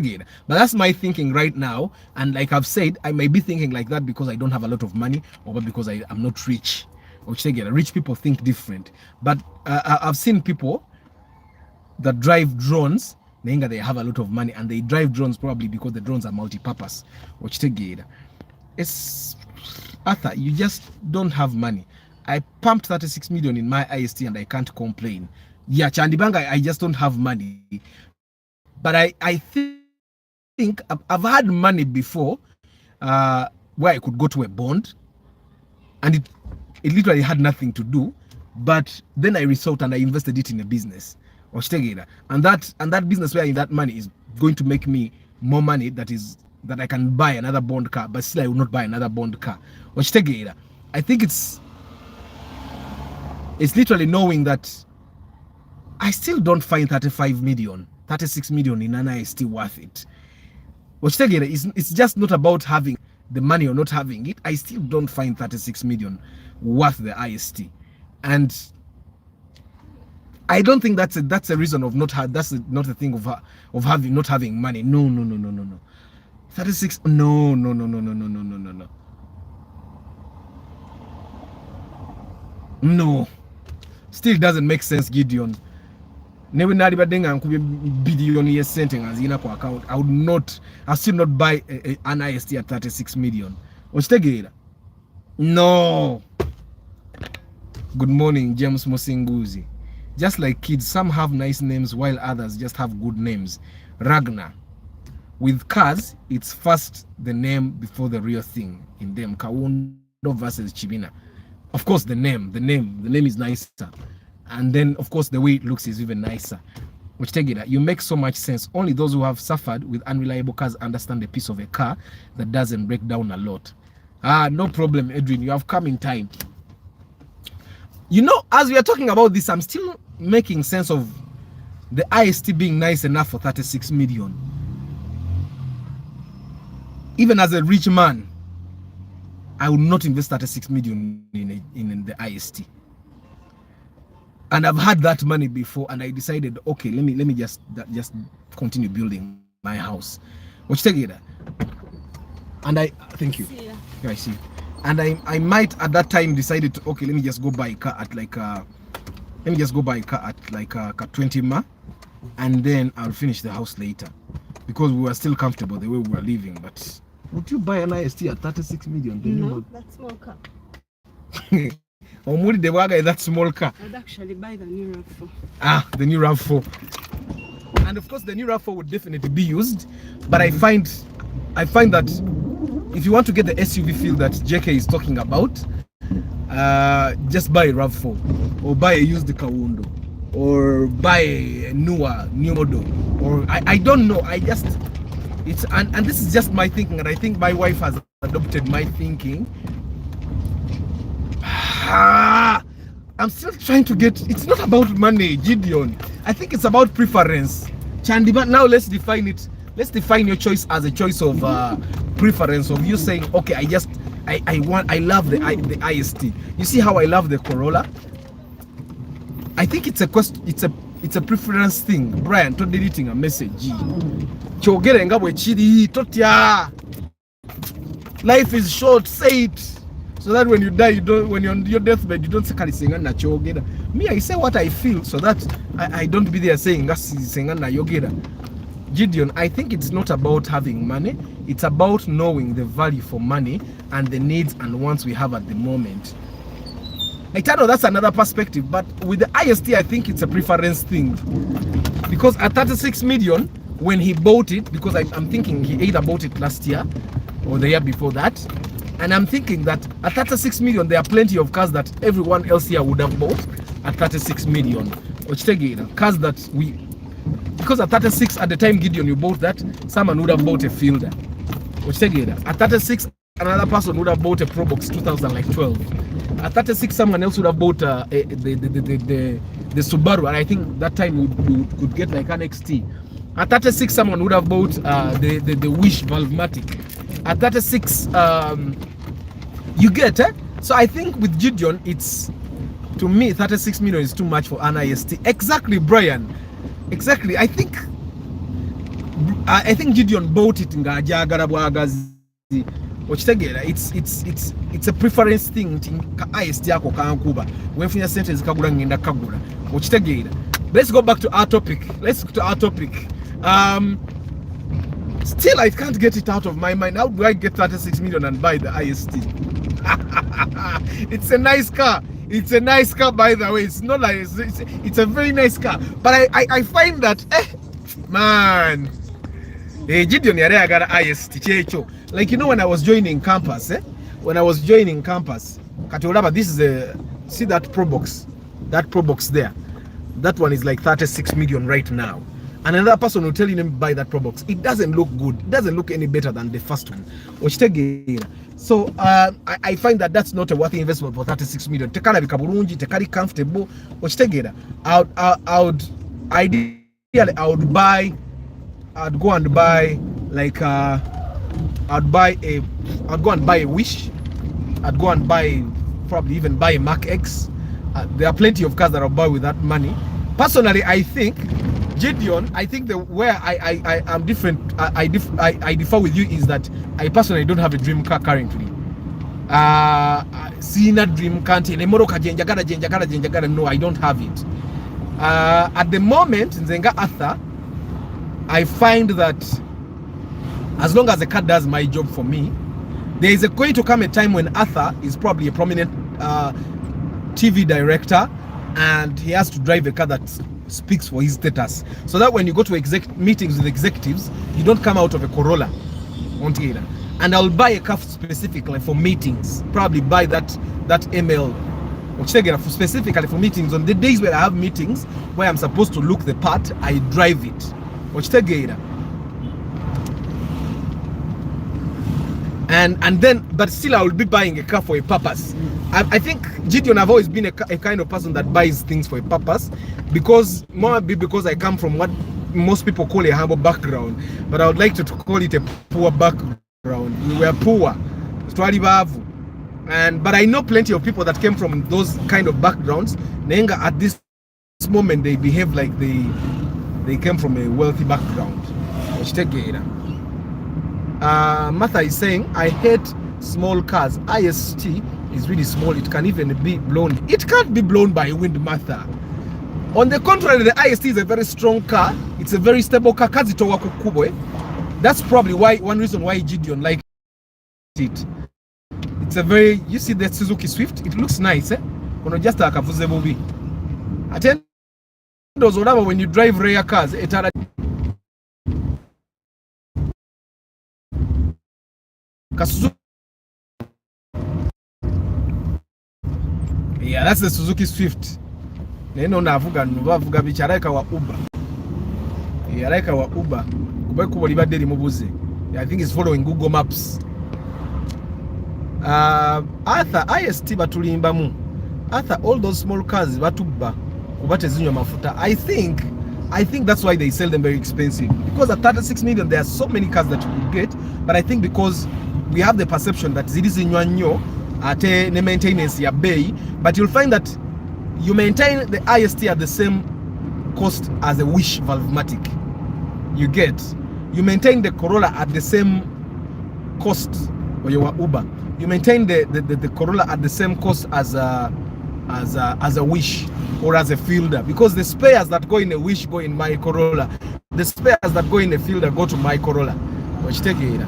that's my thinking right now. And like I've said, I may be thinking like that because I don't have a lot of money or because I'm not rich. Rich people think different. But I've seen people that drive drones, they have a lot of money, and they drive drones probably because the drones are multi-purpose. It's Arthur, you just don't have money. I pumped 36 million in my IST and I can't complain. Yeah, Chandibanga, I just don't have money. But I think I've had money before where I could go to a bond and it literally had nothing to do. But then I resort and I invested it in a business. And that business where that money is going to make me more money that I can buy another bond car, but still I will not buy another bond car. I think it's literally knowing that I still don't find 36 million in an IST worth it. It's just not about having the money or not having it. I still don't find 36 million worth the IST. And I don't think that's a reason of not a thing of not having money. No. 36 no. No. Still doesn't make sense, Gideon. Never billion account. I'll still not buy an IST at 36 million. No. Good morning, James Mosinguzi. Just like kids, some have nice names while others just have good names. Ragnar. With cars, it's first the name before the real thing in them. Kawundo versus Chibina. Of course, the name is nicer. And then, of course, the way it looks is even nicer. Which take it, you make so much sense. Only those who have suffered with unreliable cars understand the piece of a car that doesn't break down a lot. No problem, Edwin. You have come in time. You know, as we are talking about this, I'm still making sense of the IST being nice enough for 36 million. Even as a rich man, I would not invest 36 million in the IST. And I've had that money before, and I decided, okay, let me just continue building my house. Which take it. And I thank you. Yeah, I see. And I might at that time decided to, okay, let me just go buy a car at like 20 ma, and then I'll finish the house later, because we were still comfortable the way we were living. But would you buy an IST at 36 million? No, that small car. Or would the waga that small car? I'd actually buy the new RAV4. The new RAV4. And of course the new RAV4 would definitely be used, but I find that if you want to get the SUV feel that JK is talking about, just buy a RAV4, or buy a used Kawundo, or buy a new model, or I don't know. It's and this is just my thinking, and I think my wife has adopted my thinking. I'm still trying to get. It's not about money, Gideon. I think it's about preference. Chandi, but now let's define it. Let's define your choice as a choice of preference, of you saying, okay, I love the IST. You see how I love the Corolla? I think it's a question. It's a preference thing. Brian, to deleting a message. Life is short. Say it. So that when you die, you don't. When you're on your deathbed, you don't say "Kalisengana chogeda." Me, I say what I feel, so that I don't be there saying "Kalisengana yogeda." Gideon, I think it's not about having money. It's about knowing the value for money and the needs and wants we have at the moment. I know that's another perspective, but with the IST, I think it's a preference thing. Because at 36 million, when he bought it, because I'm thinking he either bought it last year or the year before that. And I'm thinking that at 36 million, there are plenty of cars that everyone else here would have bought at 36 million. Which again, cars that because at 36 at the time, Gideon, you bought that, someone would have bought a Fielder. Which again, at 36, another person would have bought a Probox 2012. At 36, someone else would have bought the Subaru, and I think that time you could get like an XT. At 36, someone would have bought the Wish Valvematic. At 36, you get it. So I think with Gideon, it's, to me, 36 million is too much for an IST. Exactly, Brian. Exactly. I think Gideon bought it in Gajagarabuagazi. It's a preference thing. IST yako kankuba. When you sentence kagura ngenda kagura. Let's go back to our topic. Still, I can't get it out of my mind. How do I get 36 million and buy the IST? It's a nice car. It's a nice car, by the way. It's not like it's a very nice car. But I find that, man, Gideon yare agara IST checho. Like, you know, when I was joining campus, Katolaba, this is see that Probox there. That one is like 36 million right now. And another person will tell you to buy that Probox. It doesn't look good. It doesn't look any better than the first one. So I find that that's not a worthy investment for 36 million. Tekala bikaburunji, tekali comfortable. I'd go and buy like I'd go and buy a Wish. I'd go and buy, probably even buy a Mark X. There are plenty of cars that I'll buy with that money. Personally, I think, Gideon, I think where I am different, I differ with you is that I personally don't have a dream car currently. Seeing a dream car, no, I don't have it. At the moment, in Zenga Arthur, I find that as long as the car does my job for me, there is going to come a time when Arthur is probably a prominent TV director, and he has to drive a car that speaks for his status, so that when you go to meetings with executives, you don't come out of a Corolla. And I'll buy a car specifically for meetings, probably buy that ML specifically for meetings. On the days where I have meetings where I'm supposed to look the part, I drive it. And then, but still I will be buying a car for a purpose. I think Gideon, I've always been a kind of person that buys things for a purpose, because I come from what most people call a humble background, but I would like to call it a poor background. We were poor, but I know plenty of people that came from those kind of backgrounds. Nenga at this moment they behave like they came from a wealthy background. Martha is saying, I hate small cars. IST is really small. It can even be blown. It can't be blown by wind, Martha. On the contrary, the IST is a very strong car. It's a very stable car. That's probably one reason why Gideon liked it. It's a very, you see the Suzuki Swift? It looks nice, eh? Just like a Vuzebubi. Attend those whatever when you drive rare cars, yeah, that's the Suzuki Swift. Neno navuga nubavuga bicharaka wa Uber. Yeah, like our Uber. I think it's following Google Maps. Arthur IST batulimba mu. Arthur, all those small cars batuba kubate zinyo mafuta. I think that's why they sell them very expensive, because at 36 million there are so many cars that you could get, but I think because we have the perception that ziri zinyo nyo ate ne maintenance ya bay, but you'll find that you maintain the IST at the same cost as a Wish Valvematic. You maintain the Corolla at the same cost, or your Uber. You maintain the Corolla at the same cost as a Wish or as a Fielder, because the spares that go in a Wish go in my Corolla. The spares that go in a Fielder go to my Corolla. Which take it.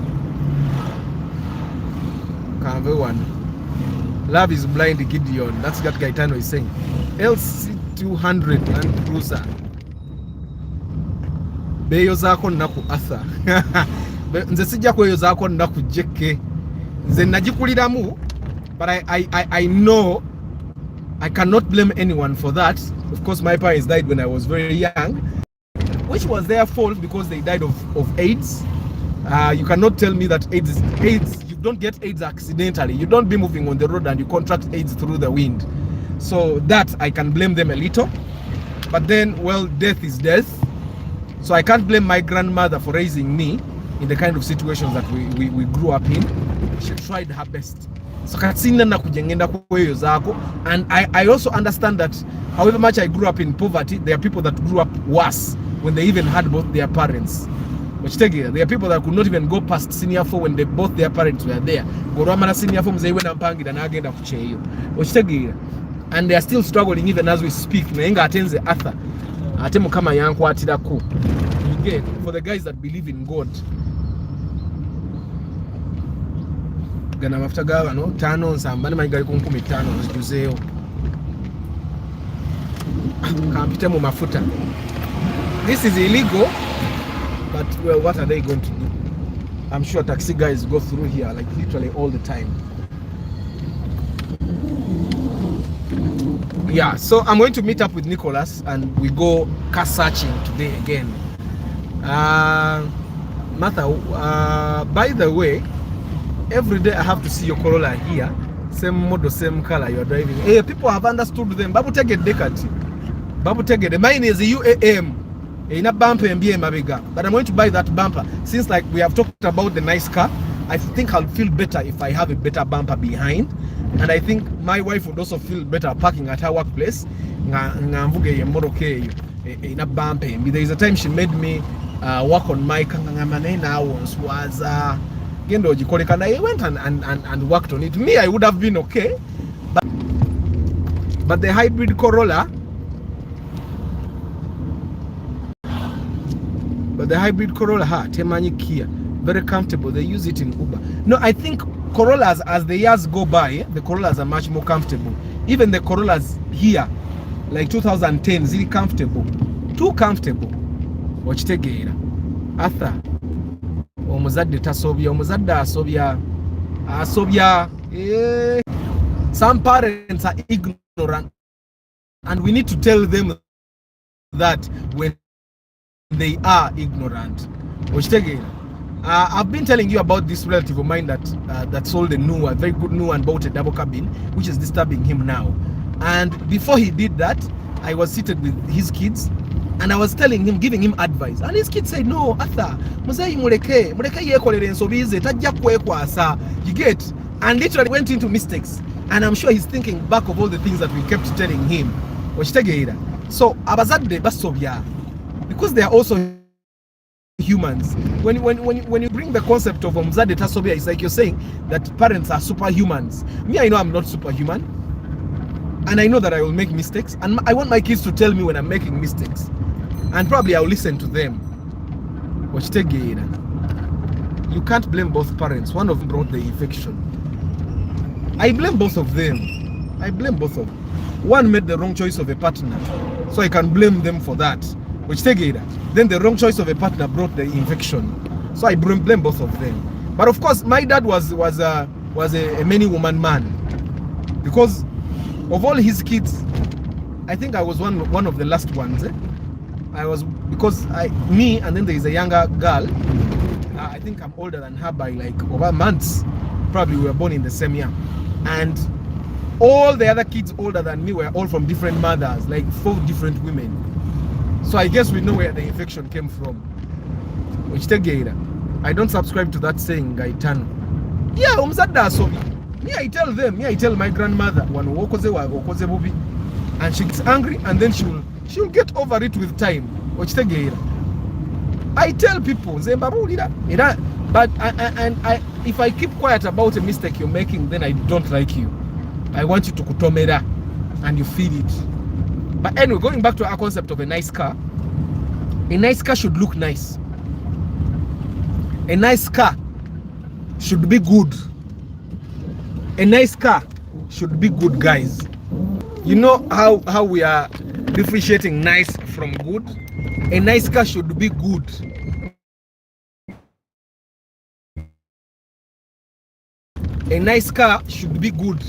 Love is blind, Gideon. That's what Gaetano is saying. LC200 Land Cruiser. Beyo zako naku Arthur. Nze sijja kweyo zako naku jeke. Nze najikuliramu, but I know I cannot blame anyone for that. Of course, my parents died when I was very young, which was their fault because they died of AIDS. You cannot tell me that AIDS. You don't get AIDS accidentally. You don't be moving on the road and you contract AIDS through the wind. So that I can blame them a little. But then, well, death is death. So I can't blame my grandmother for raising me in the kind of situations that we grew up in. She tried her best. So and I also understand that however much I grew up in poverty, there are people that grew up worse when they even had both their parents. There are people that could not even go past senior 4 when both their parents were there. And they are still struggling even as we speak. You get, for the guys that believe in God. This is illegal, but well, what are they going to do? I'm sure taxi guys go through here like literally all the time. Yeah, so I'm going to meet up with Nicholas and we go car searching today again. Martha, by the way, every day I have to see your Corolla here, same model, same color you're driving. Hey, people have understood them. Babu take a decade. Babu take it. Mine is a UAM. In a bumper and BM, but I'm going to buy that bumper. Since like we have talked about the nice car, I think I'll feel better if I have a better bumper behind, and I think my wife would also feel better parking at her workplace. In a bumper. There is a time she made me work on my car. Was I went and worked on it. Me, I would have been okay, but the hybrid Corolla. But the hybrid Corolla, Temanyi Kia, very comfortable. They use it in Uber. No, I think Corollas, as the years go by, the Corollas are much more comfortable. Even the Corollas here, like 2010, is really comfortable. Too comfortable. Watch Tegera. Arthur. Omuzadde tasobya, omuzadde asobya. Some parents are ignorant ignorant, and we need to tell them that when they are ignorant. I've been telling you about this relative of mine that sold a very good new and bought a double cabin, which is disturbing him now. And before he did that, I was seated with his kids, and I was telling him, giving him advice, and his kids said, "No, Arthur, you get," and literally went into mistakes. And I'm sure he's thinking back of all the things that we kept telling him. So abazadde basobya, because they are also humans. When you bring the concept of omzade tasobya, it's like you're saying that parents are superhumans. Me, I know I'm not superhuman, and I know that I will make mistakes, and I want my kids to tell me when I'm making mistakes, and probably I'll listen to them. You can't blame both parents. One of them brought the infection. I blame both of them. One made the wrong choice of a partner, so I can blame them for that. Then the wrong choice of a partner brought the infection, so I blame both of them. But of course, my dad was a many woman man, because of all his kids, I think I was one of the last ones. I was, because me, and then there is a younger girl. I think I'm older than her by like over months. Probably we were born in the same year, and all the other kids older than me were all from different mothers, like 4 different women. So I guess we know where the infection came from. I don't subscribe to that saying, Gaitano. Yeah, so me, I tell them, I tell my grandmother, and she gets angry, and then she'll get over it with time. I tell people, but if I keep quiet about a mistake you're making, then I don't like you. I want you to kutomera, and you feel it. But anyway, going back to our concept of a nice car should look nice. A nice car should be good. A nice car should be good, guys. You know how we are differentiating nice from good? A nice car should be good. A nice car should be good.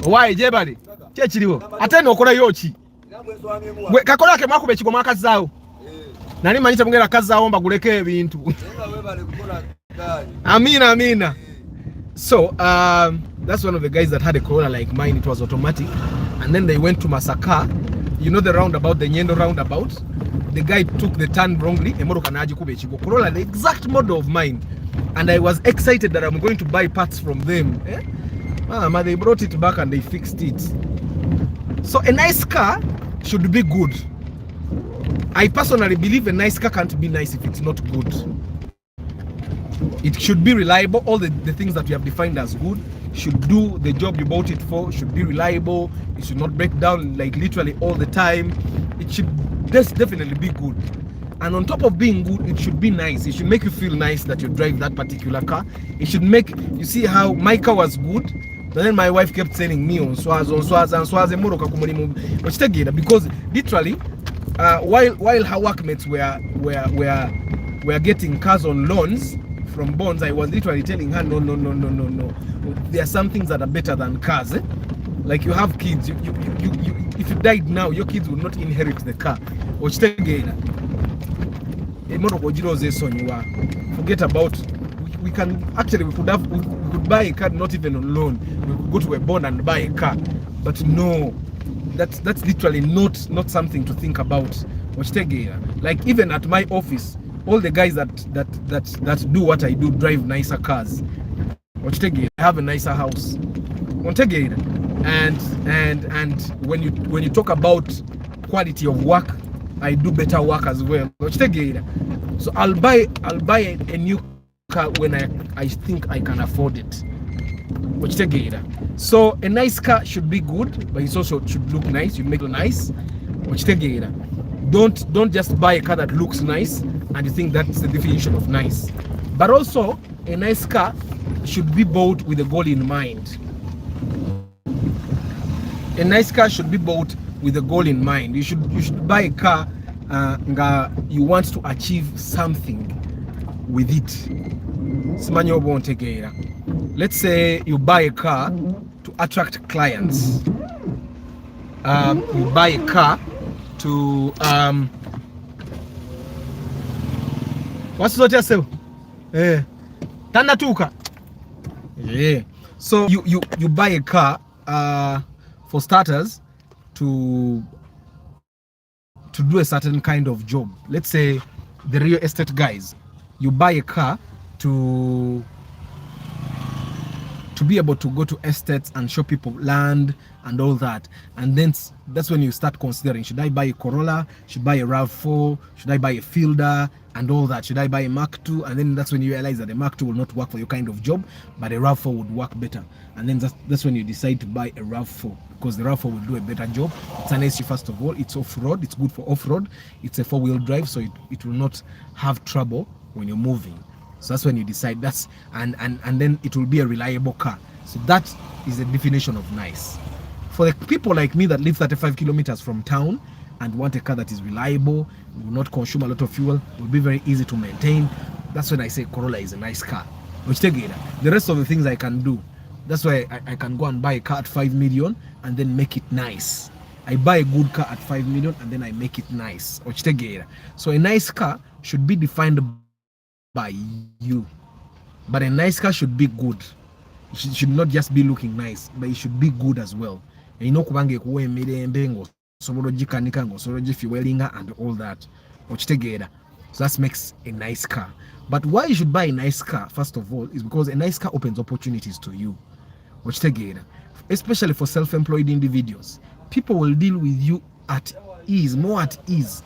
Why, Jebali? Chechiriwo. Ateno okola yochi. Gwe kakola ke makube kigoma kazaawo. Nani manyita mungera kazaawo mbaguleke ebintu. Amina. So, that's one of the guys that had a Corolla like mine. It was automatic. And then they went to Masaka. You know the roundabout, the Nyendo roundabout? The guy took the turn wrongly. Corolla, the exact model of mine. And I was excited that I'm going to buy parts from them. They brought it back and they fixed it. So a nice car should be good. I personally believe a nice car can't be nice if it's not good. It should be reliable. All the things that we have defined as good should do the job you bought it for, should be reliable. It should not break down like literally all the time. It should definitely be good. And on top of being good, it should be nice. It should make you feel nice that you drive that particular car. It should make you see how my car was good. But then my wife kept telling me on Swaz, because literally, while her workmates were getting cars on loans from bonds, I was literally telling her, no. There are some things that are better than cars. Like you have kids, if you died now, your kids will not inherit the car. Forget about. We could buy a car not even on loan. We could go to a bond and buy a car, but no, that's literally not something to think about. Like even at my office, all the guys that do what I do drive nicer cars. I have a nicer house. And when you talk about quality of work, I do better work as well. So I'll buy a new car when I think I can afford it. So a nice car should be good, but it also should look nice. You make it nice. Don't just buy a car that looks nice and you think that's the definition of nice. But also a nice car should be bought with a goal in mind. A nice car should be bought with a goal in mind. You should buy a car you want to achieve something with it. Let's say you buy a car to attract clients. You buy a car to what's what you say? Tanatuka. Yeah. So you buy a car for starters to do a certain kind of job. Let's say the real estate guys, you buy a car to be able to go to estates and show people land and all that. And then that's when you start considering, should I buy a Corolla? Should I buy a RAV4? Should I buy a Fielder? And all that. Should I buy a Mark II? And then that's when you realize that the Mark II will not work for your kind of job, but a RAV4 would work better. And then that's when you decide to buy a RAV4, because the RAV4 will do a better job. It's an SUV first of all. It's off-road. It's good for off-road. It's a 4-wheel drive, so it will not have trouble when you're moving. So that's when you decide and then it will be a reliable car. So that is the definition of nice. For the people like me that live 35 kilometers from town and want a car that is reliable, will not consume a lot of fuel, will be very easy to maintain, that's when I say Corolla is a nice car. Which the rest of the things I can do, that's why I can go and buy a car at 5 million and then make it nice. I buy a good car at 5 million and then I make it nice. So a nice car should be defined by you, but a nice car should be good. It should not just be looking nice, but it should be good as well. And you know, kubange kuwe mirembe sobola gikanika sobola gifuelinga and all that. So that makes a nice car. But why you should buy a nice car, first of all, is because a nice car opens opportunities to you. Especially for self-employed individuals. People will deal with you at ease, more at ease.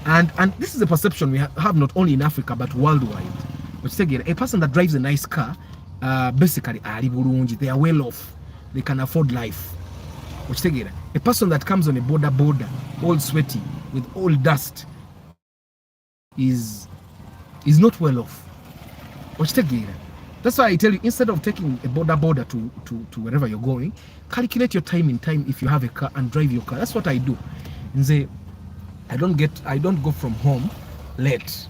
And this is a perception we have not only in Africa but worldwide. A person that drives a nice car, basically, they are well off. They can afford life. A person that comes on a border, all sweaty, with all dust, is not well off. That's why I tell you, instead of taking a border to wherever you're going, calculate your time in time if you have a car and drive your car. That's what I do. And say, I don't go from home late.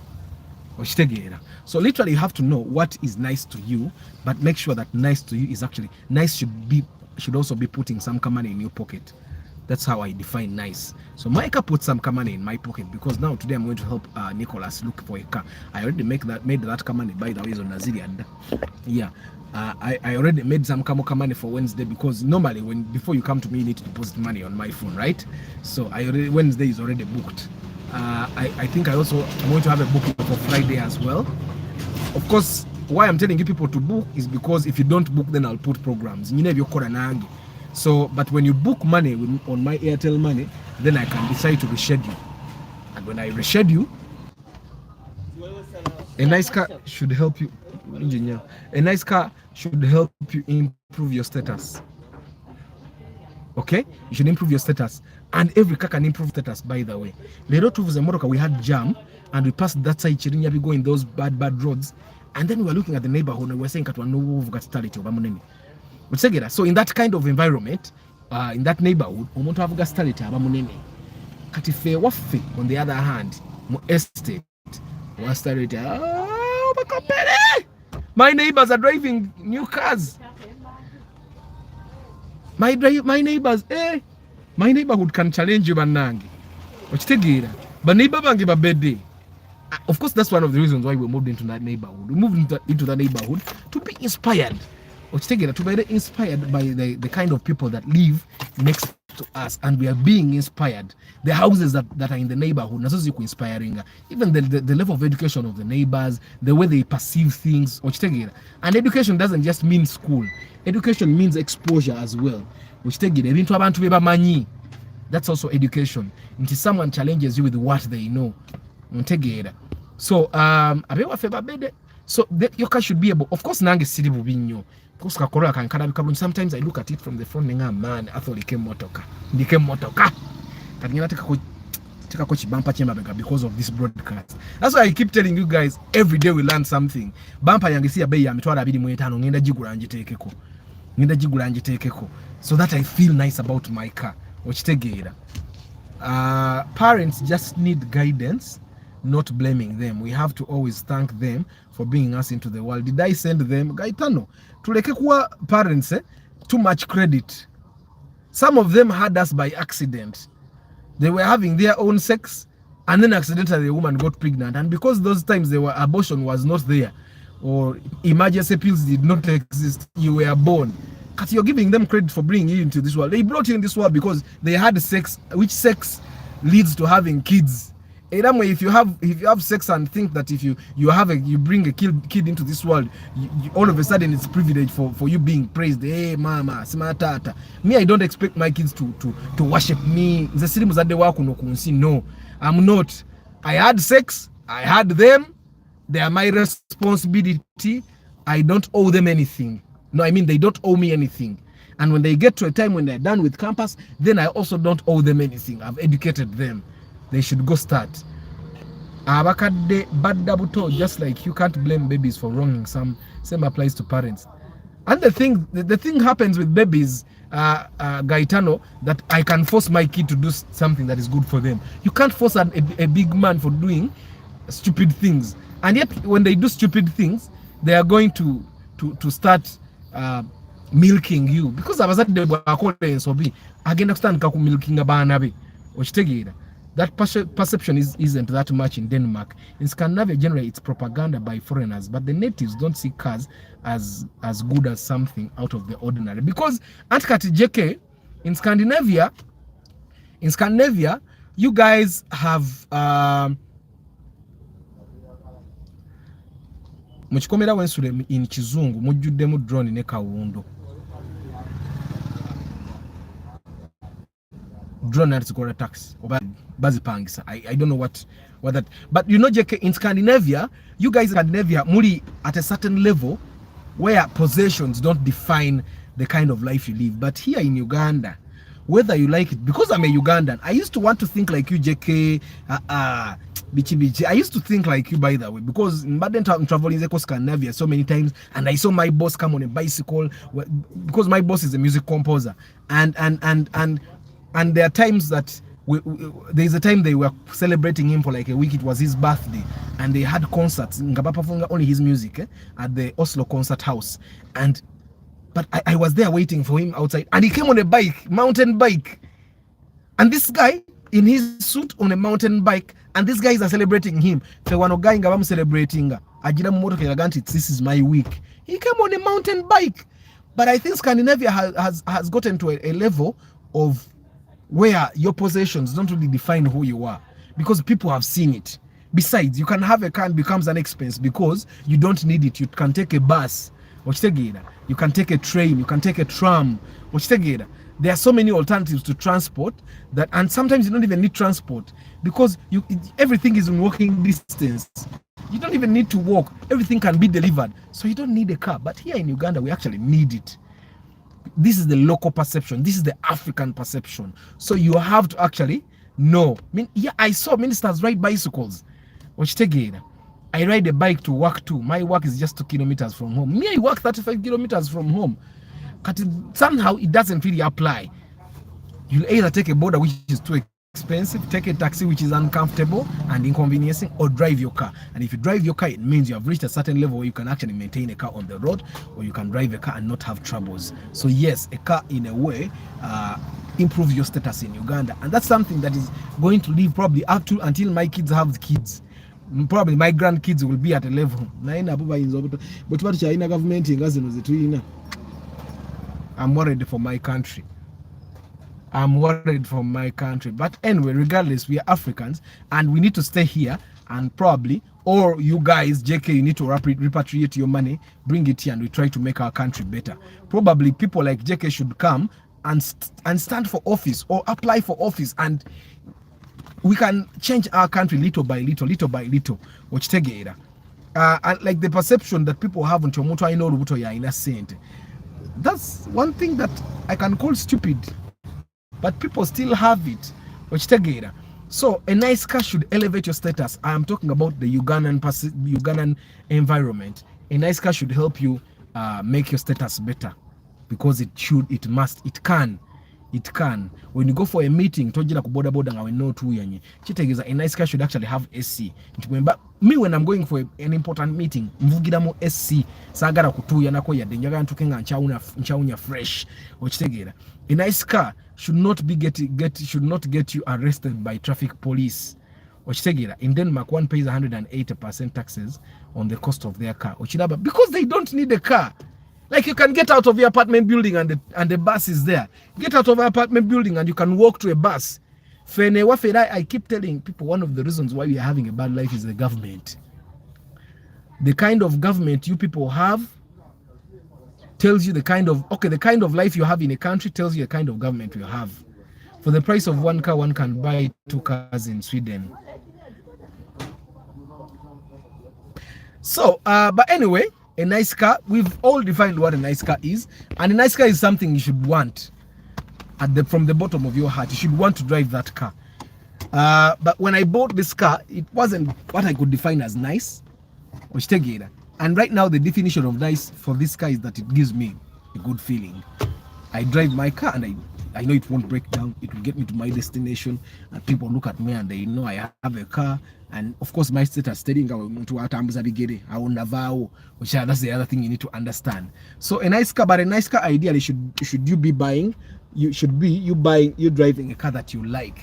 So literally you have to know what is nice to you, but make sure that nice to you is actually nice. Should also be putting some money in your pocket. That's how I define nice. So Micah put some money in my pocket because now today I'm going to help Nicholas look for a car. I already made that money, by the way, on Nazirian. Yeah, I already made some money for Wednesday, because normally before you come to me you need to deposit money on my phone, right? So Wednesday is already booked. I think I'm going to have a booking for Friday as well. Of course, why I'm telling you people to book is because if you don't book, then I'll put programs. So, but when you book money on my Airtel money, then I can decide to reschedule. And when I reschedule, a nice car should help you, engineer. A nice car should help you improve your status. Okay, you should improve your status, and every car can improve status, by the way. The road to Zamoroka, we had jam, and we passed that side Chirinya, we go in those bad roads, and then we were looking at the neighborhood and we were saying that we've got started. So in that kind of environment, in that neighborhood, umuntu avuga started abamunene. Katife wafe, on the other hand, mo estate was started. My neighbors are driving new cars. My neighbors, my neighborhood can challenge you banange. But neighbor bangi babede. Of course, that's one of the reasons why we moved into that neighborhood. We moved into that neighborhood to be inspired. To be inspired by the kind of people that live next to us, and we are being inspired. The houses that are in the neighborhood, inspiring. Even the level of education of the neighbors, the way they perceive things. And education doesn't just mean school. Education means exposure as well. That's also education. Until someone challenges you with what they know. So so your car should be able, of course, nange city bubinyo. Because Kakora can carry. Sometimes I look at it from the front, man, I thought it became motoka. Because of this broadcast. That's why I keep telling you guys, every day we learn something. Bumper yangisia bei ya mitwala 2,500 ngenda jigula njitekeko. So that I feel nice about my car. Parents just need guidance not blaming them. We have to always thank them for bringing us into the world. Did I send them? Gaitano, tuleke kuwa parents too much credit. Some of them had us by accident. They were having their own sex, and then accidentally the woman got pregnant. And because those times abortion was not there, or emergency pills did not exist, you were born. Because you're giving them credit for bringing you into this world. They brought you in this world because they had sex, which sex leads to having kids. If you have sex and think that if you bring a kid into this world, all of a sudden it's privilege for you being praised. Hey mama, simatata. Me, I don't expect my kids to worship me. No, I'm not. I had sex, I had them, they are my responsibility. I don't owe them anything. No, I mean they don't owe me anything. And when they get to a time when they're done with campus, then I also don't owe them anything. I've educated them. They should go start. Abakade badabuto, just like you can't blame babies for wronging. Same applies to parents. And the thing happens with babies, Gaetano, that I can force my kid to do something that is good for them. You can't force a big man for doing stupid things. And yet when they do stupid things, they are going to start milking you. Because I was at the agenda stand milking abanabi. That perception isn't that much in Denmark. In Scandinavia, generally, it's propaganda by foreigners, but the natives don't see cars as good as something out of the ordinary. Because Antkati JK, in Scandinavia, you guys have muchikomera wensure in Chizungu, mujudemu drone ne kawundo. Drone that's called a tax or bazipangisa. I don't know what that, but you know, JK, in Scandinavia, you guys in Scandinavia muri at a certain level where possessions don't define the kind of life you live. But here in Uganda, whether you like it, because I'm a Ugandan, I used to want to think like you, JK, bichi. I used to think like you, by the way, because in Baden I'm traveling to Scandinavia so many times, and I saw my boss come on a bicycle, because my boss is a music composer, and there are times that there's a time they were celebrating him for like a week. It was his birthday, and they had concerts. Only his music at the Oslo Concert House, but I was there waiting for him outside, and he came on a bike, mountain bike, and this guy in his suit on a mountain bike, and these guys are celebrating him. Celebrating. This is my week. He came on a mountain bike, but I think Scandinavia has gotten to a level of where your possessions don't really define who you are, because people have seen it. Besides, you can have a car and becomes an expense because you don't need it. You can take a bus, you can take a train, you can take a tram. There are so many alternatives to transport that, and sometimes you don't even need transport because everything is in walking distance. You don't even need to walk. Everything can be delivered. So you don't need a car. But here in Uganda, we actually need it. This is the local perception. This is the African perception. So you have to actually know. I saw ministers ride bicycles. I ride a bike to work too. My work is just 2 kilometers from home. Me, I work 35 kilometers from home. But somehow it doesn't really apply. You'll either take a border, which is too expensive, take a taxi, which is uncomfortable and inconveniencing, or drive your car. And if you drive your car, it means you have reached a certain level where you can actually maintain a car on the road, or you can drive a car and not have troubles. So yes, a car in a way improves your status in Uganda, and that's something that is going to live probably up to until my kids have kids. Probably my grandkids will be at a level. I'm worried for my country. But anyway, regardless, we are Africans and we need to stay here, and probably, or you guys, JK, you need to repatriate your money, bring it here, and we try to make our country better. Probably people like JK should come and stand for office or apply for office, and we can change our country little by little. And like the perception that people have on Chomoto, I know Rubuto ya innocent. That's one thing that I can call stupid, but people still have it. So a nice car should elevate your status. I am talking about the Ugandan environment. A nice car should help you make your status better, because it can. it can. When you go for a meeting, tojira ku boda boda nga we know two yanye. Chitegeza a nice car should actually have AC. But me when I'm going for an important meeting, mvugira mo AC sagara kutuya nako ya denjaga ntukenga nchaunya fresh. Chitegera a nice car should not get you arrested by traffic police. Ochitegera in Denmark, one pays 180% taxes on the cost of their car. Ochidaba because they don't need a car. Like you can get out of your apartment building and the bus is there. Get out of your apartment building and you can walk to a bus. I keep telling people one of the reasons why we are having a bad life is the government. The kind of government you people have tells you the kind of life you have in a country tells you the kind of government you have. For the price of one car, one can buy 2 cars in Sweden. So, but anyway, a nice car, we've all defined what a nice car is, and a nice car is something you should want from the bottom of your heart. You should want to drive that car. But when I bought this car, it wasn't what I could define as nice. And right now the definition of nice for this car is that it gives me a good feeling. I drive my car and I know it won't break down. It will get me to my destination, and people look at me and they know I have a car. And of course, my status studying to that's the other thing you need to understand. So a nice car, but a nice car ideally should you be buying, you driving a car that you like.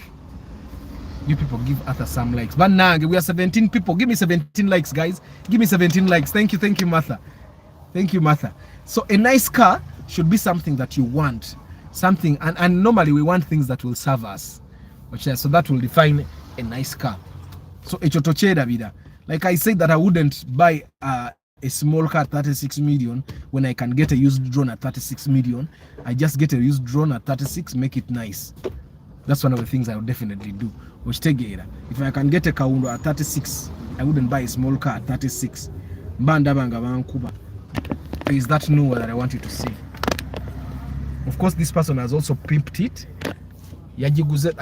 You people give Arthur some likes. But now we are 17 people. Give me 17 likes, guys. Give me 17 likes. Thank you, Martha. Thank you, Martha. So a nice car should be something that you want. Something, and normally we want things that will serve us. So that will define a nice car. So like I said that I wouldn't buy a small car at 36 million when I can get a used drone at 36 million. I just get a used drone at 36, make it nice. That's one of the things I would definitely do. If I can get a Kaundo at 36, I wouldn't buy a small car at 36. Is that new that I want you to see? Of course, this person has also pimped it. I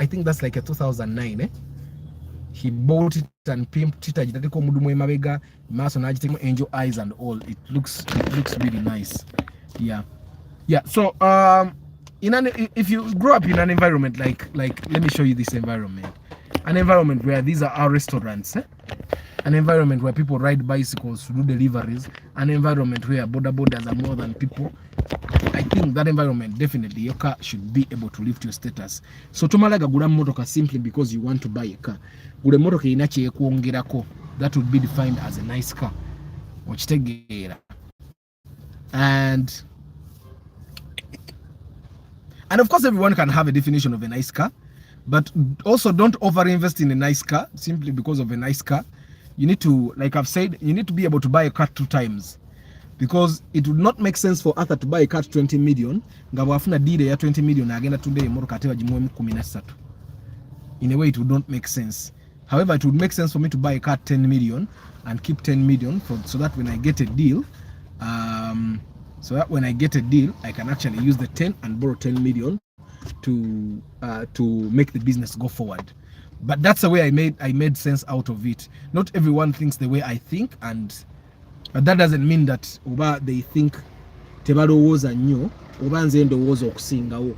think that's like a 2009. Eh? He bought it and pimped it. Angel eyes and all. It looks really nice. Yeah. So if you grow up in an environment like let me show you this environment. An environment where these are our restaurants. An environment where people ride bicycles to do deliveries. An environment where borders are more than people. I think that environment, definitely your car should be able to lift your status. So tomalaga gula motoka simply because you want to buy a car. Gule motoka inache kuongerako. That would be defined as a nice car. And of course everyone can have a definition of a nice car, but also don't overinvest in a nice car simply because of a nice car. You need to, like I've said, you need to be able to buy a car 2 times. Because it would not make sense for Arthur to buy a car 20 million. Ngawafuna dide ya 20 million agenda today moro katewa jimwe 13. In a way, it would not make sense. However, it would make sense for me to buy a car 10 million and keep 10 million so that when I get a deal, I can actually use the 10 and borrow 10 million to make the business go forward. But that's the way I made sense out of it. Not everyone thinks the way I think, and that doesn't mean that they think tebalo was a new obanzendo was okusingawo.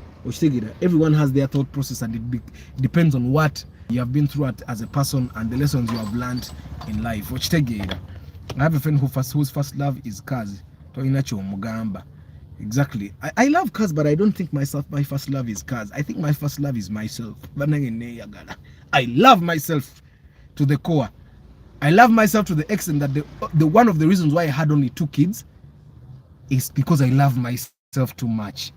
Everyone has their thought process, and it depends on what you have been through as a person and the lessons you have learned in life. I have a friend whose first love is cars. Exactly. I love cars, but I don't think my first love is cars. I think my first love is myself. I love myself to the core. I love myself to the extent that the one of the reasons why I had only 2 kids is because I love myself too much.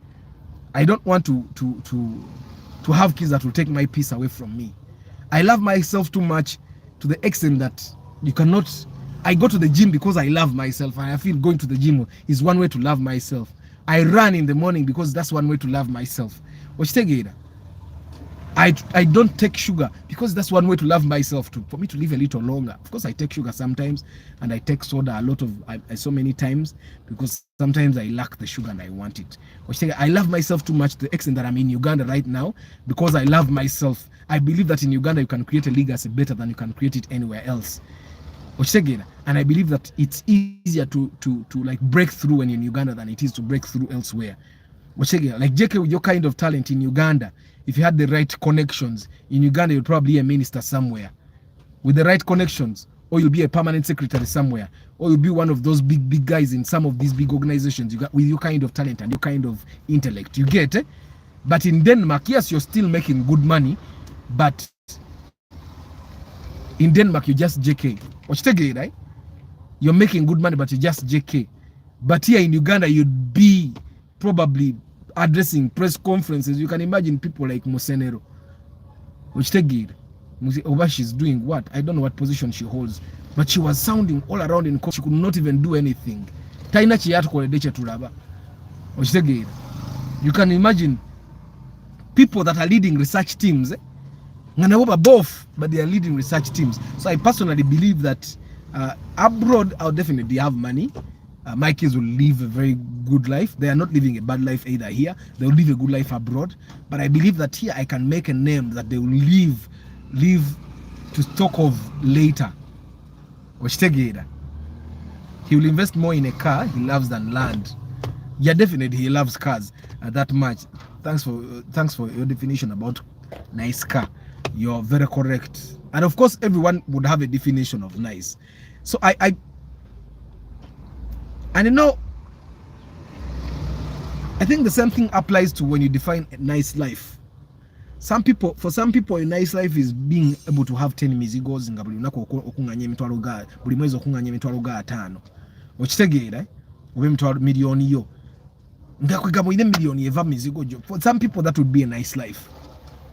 I don't want to have kids that will take my peace away from me. I love myself too much to the extent that you cannot. I go to the gym because I love myself, and I feel going to the gym is one way to love myself. I run in the morning because that's one way to love myself. I don't take sugar because that's one way to love myself too. For me to live a little longer. Of course, I take sugar sometimes, and I take soda so many times because sometimes I lack the sugar and I want it. I love myself too much to the extent that I'm in Uganda right now because I love myself. I believe that in Uganda you can create a legacy better than you can create it anywhere else. And I believe that it's easier to like break through when you're in Uganda than it is to break through elsewhere. Like JK, with your kind of talent in Uganda, if you had the right connections in Uganda, you'd probably be a minister somewhere with the right connections, or you'll be a permanent secretary somewhere, or you'll be one of those big guys in some of these big organizations. You got with your kind of talent and your kind of intellect. You get it? But in Denmark, yes, you're still making good money, but in Denmark, you're just JK. Right? You're making good money, but you're just JK. But here in Uganda, you'd be probably addressing press conferences. You can imagine people like Musenero. Over she's doing what? I don't know what position she holds, but she was sounding all around in court. She could not even do anything. You can imagine people that are leading research teams. Both, but they are leading research teams. So I personally believe that abroad, I'll definitely have money. My kids will live a very good life. They are not living a bad life either here. They will live a good life abroad. But I believe that here I can make a name that they will live to talk of later. He will invest more in a car he loves than land. Yeah, definitely he loves cars that much. Thanks for your definition about nice car. You're very correct. And of course, everyone would have a definition of nice. So and you know, I think the same thing applies to when you define a nice life. For some people, a nice life is being able to have 10 mizigos nga buli lunaku okunganya emitwalo ga buli mwezi okunganya emitwalo ga 5. Okitegeera oba emitwalo miliyoni yo nga kwega mwine miliyoni eva mizigo jo. For some people that would be a nice life.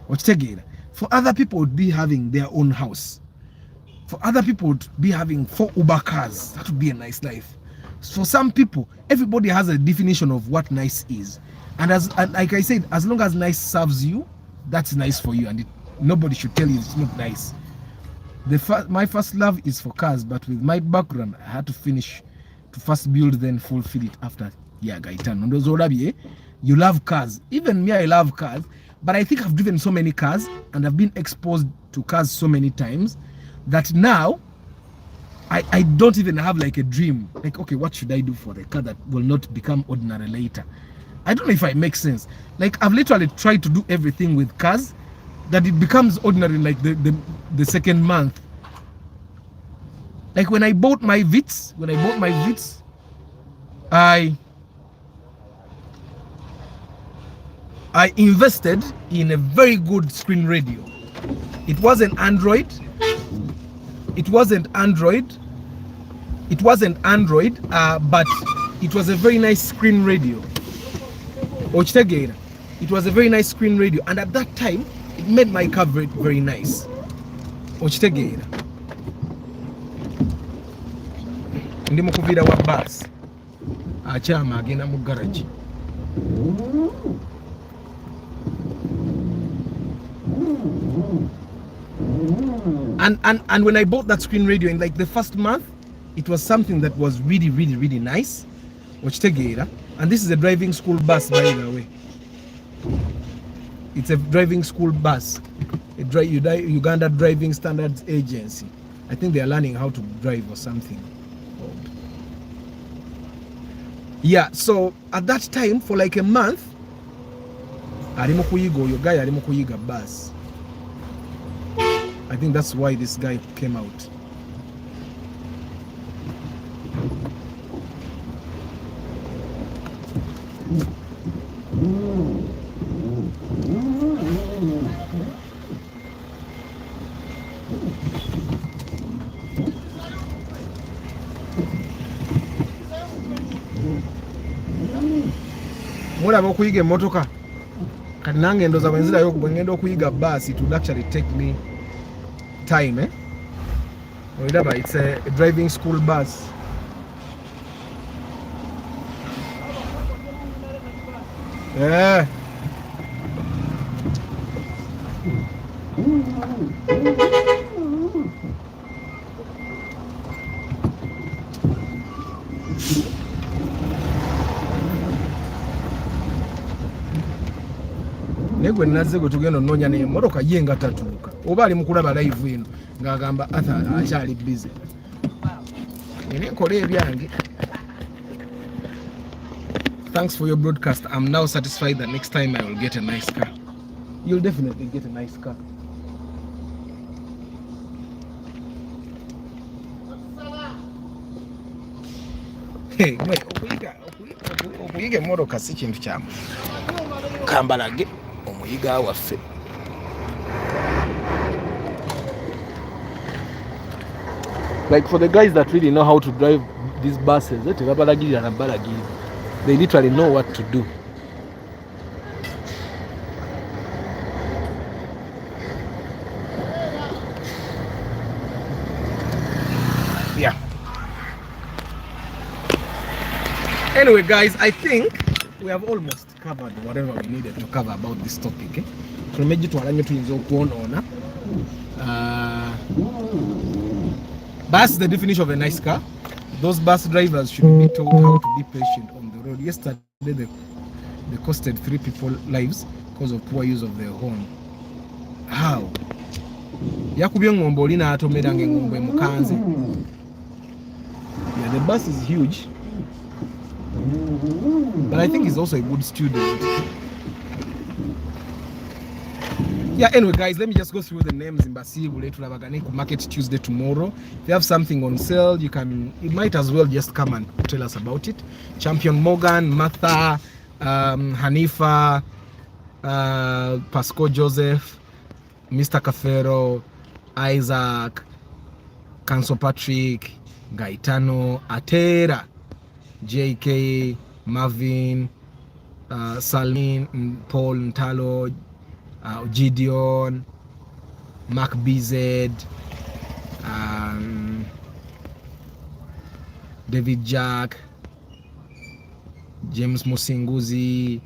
Okitegeera. For other people would be having their own house. For other people would be having 4 Uber cars. That would be a nice life. For some people, everybody has a definition of what nice is. And like I said, as long as nice serves you, that's nice for you, and nobody should tell you it's not nice. My first love is for cars, but with my background, I had to first build, then fulfill it after. Yeah, Gaitano. You love cars. Even me, I love cars. But I think I've driven so many cars, and I've been exposed to cars so many times, that now, I don't even have like a dream. Like, okay, what should I do for the car that will not become ordinary later? I don't know if I make sense. Like, I've literally tried to do everything with cars that it becomes ordinary like the second month. Like when I bought my Vitz, I invested in a very good screen radio. It wasn't Android, but it was a very nice screen radio. It was a very nice screen radio, and at that time it made my car very, very nice. Ndi mukuvira wa bus achama agenda mu garage. And when I bought that screen radio in like the first month, it was something that was really, really, really nice. And this is a driving school bus, by the way. It's a driving school bus, Uganda Driving Standards Agency. I think they are learning how to drive or something. Yeah, so at that time, for like a month, your guy bus. I think that's why this guy came out. Mulaba okuyiga emotoka kati nange ndoza bwenzirayo bwengenda okuyiga bus, it would actually take me time. It's a driving school bus. Yeah. Negwe naze gwe tugenda nonya ne motoka yenga tatuuka. Oba ali mukulaba live eno ng'agamba akyali busy. Ene nkola ebyange. Thanks for your broadcast. I'm now satisfied that next time I will get a nice car. You'll definitely get a nice car. Hey, wait, okuyiga emmotoka si kintu kyamu. Kambalage omuyiga waffe. Like for the guys that really know how to drive these buses, they literally know what to do. Yeah. Anyway, guys, I think we have almost covered whatever we needed to cover about this topic. Eh? So maybe to allow me to use bus, the definition of a nice car. Those bus drivers should be told how to be patient on the road. Yesterday, they costed 3 people lives because of poor use of their horn. How? Yakubye ngombo lina atomera ngengombo emukanze. Yeah, the bus is huge. But I think he's also a good student. Yeah, anyway, guys, let me just go through the names in Basibu to Market Tuesday tomorrow. If you have something on sale, you might as well just come and tell us about it. Champion Morgan, Martha, Hanifa, Pasco Joseph, Mr. Cafero, Isaac, Council Patrick, Gaetano, Atera, JK, Marvin, Saline, Paul Ntalo, Gideon, Mark BZ, David Jack, James Musinguzi,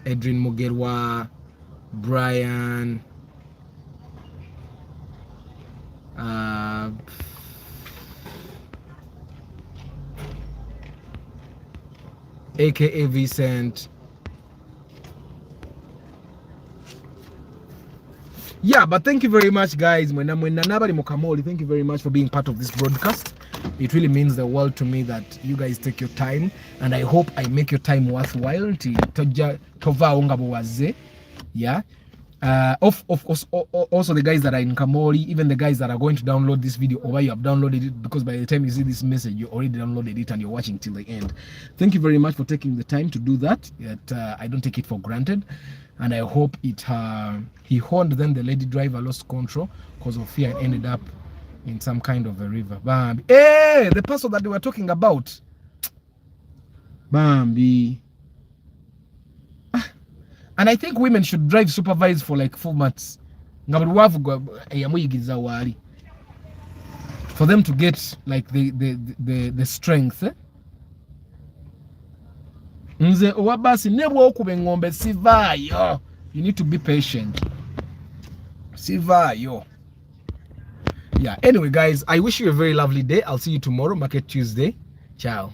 Edrin Mugerwa, Brian, aka Vincent. Yeah, but thank you very much, guys. Thank you very much for being part of this broadcast. It really means the world to me that you guys take your time, and I hope I make your time worthwhile. Yeah. Of course, also the guys that are in Kamori, even the guys that are going to download this video, or you have downloaded it, because by the time you see this message, you already downloaded it and you're watching till the end. Thank you very much for taking the time to do that. I don't take it for granted, and I hope he horned. Then the lady driver lost control because of fear and ended up in some kind of a river. Bambi, hey, the person that they were talking about, Bambi. And I think women should drive supervised for like 4 months. For them to get like the strength. You need to be patient. Yeah, anyway, guys, I wish you a very lovely day. I'll see you tomorrow, Market Tuesday. Ciao.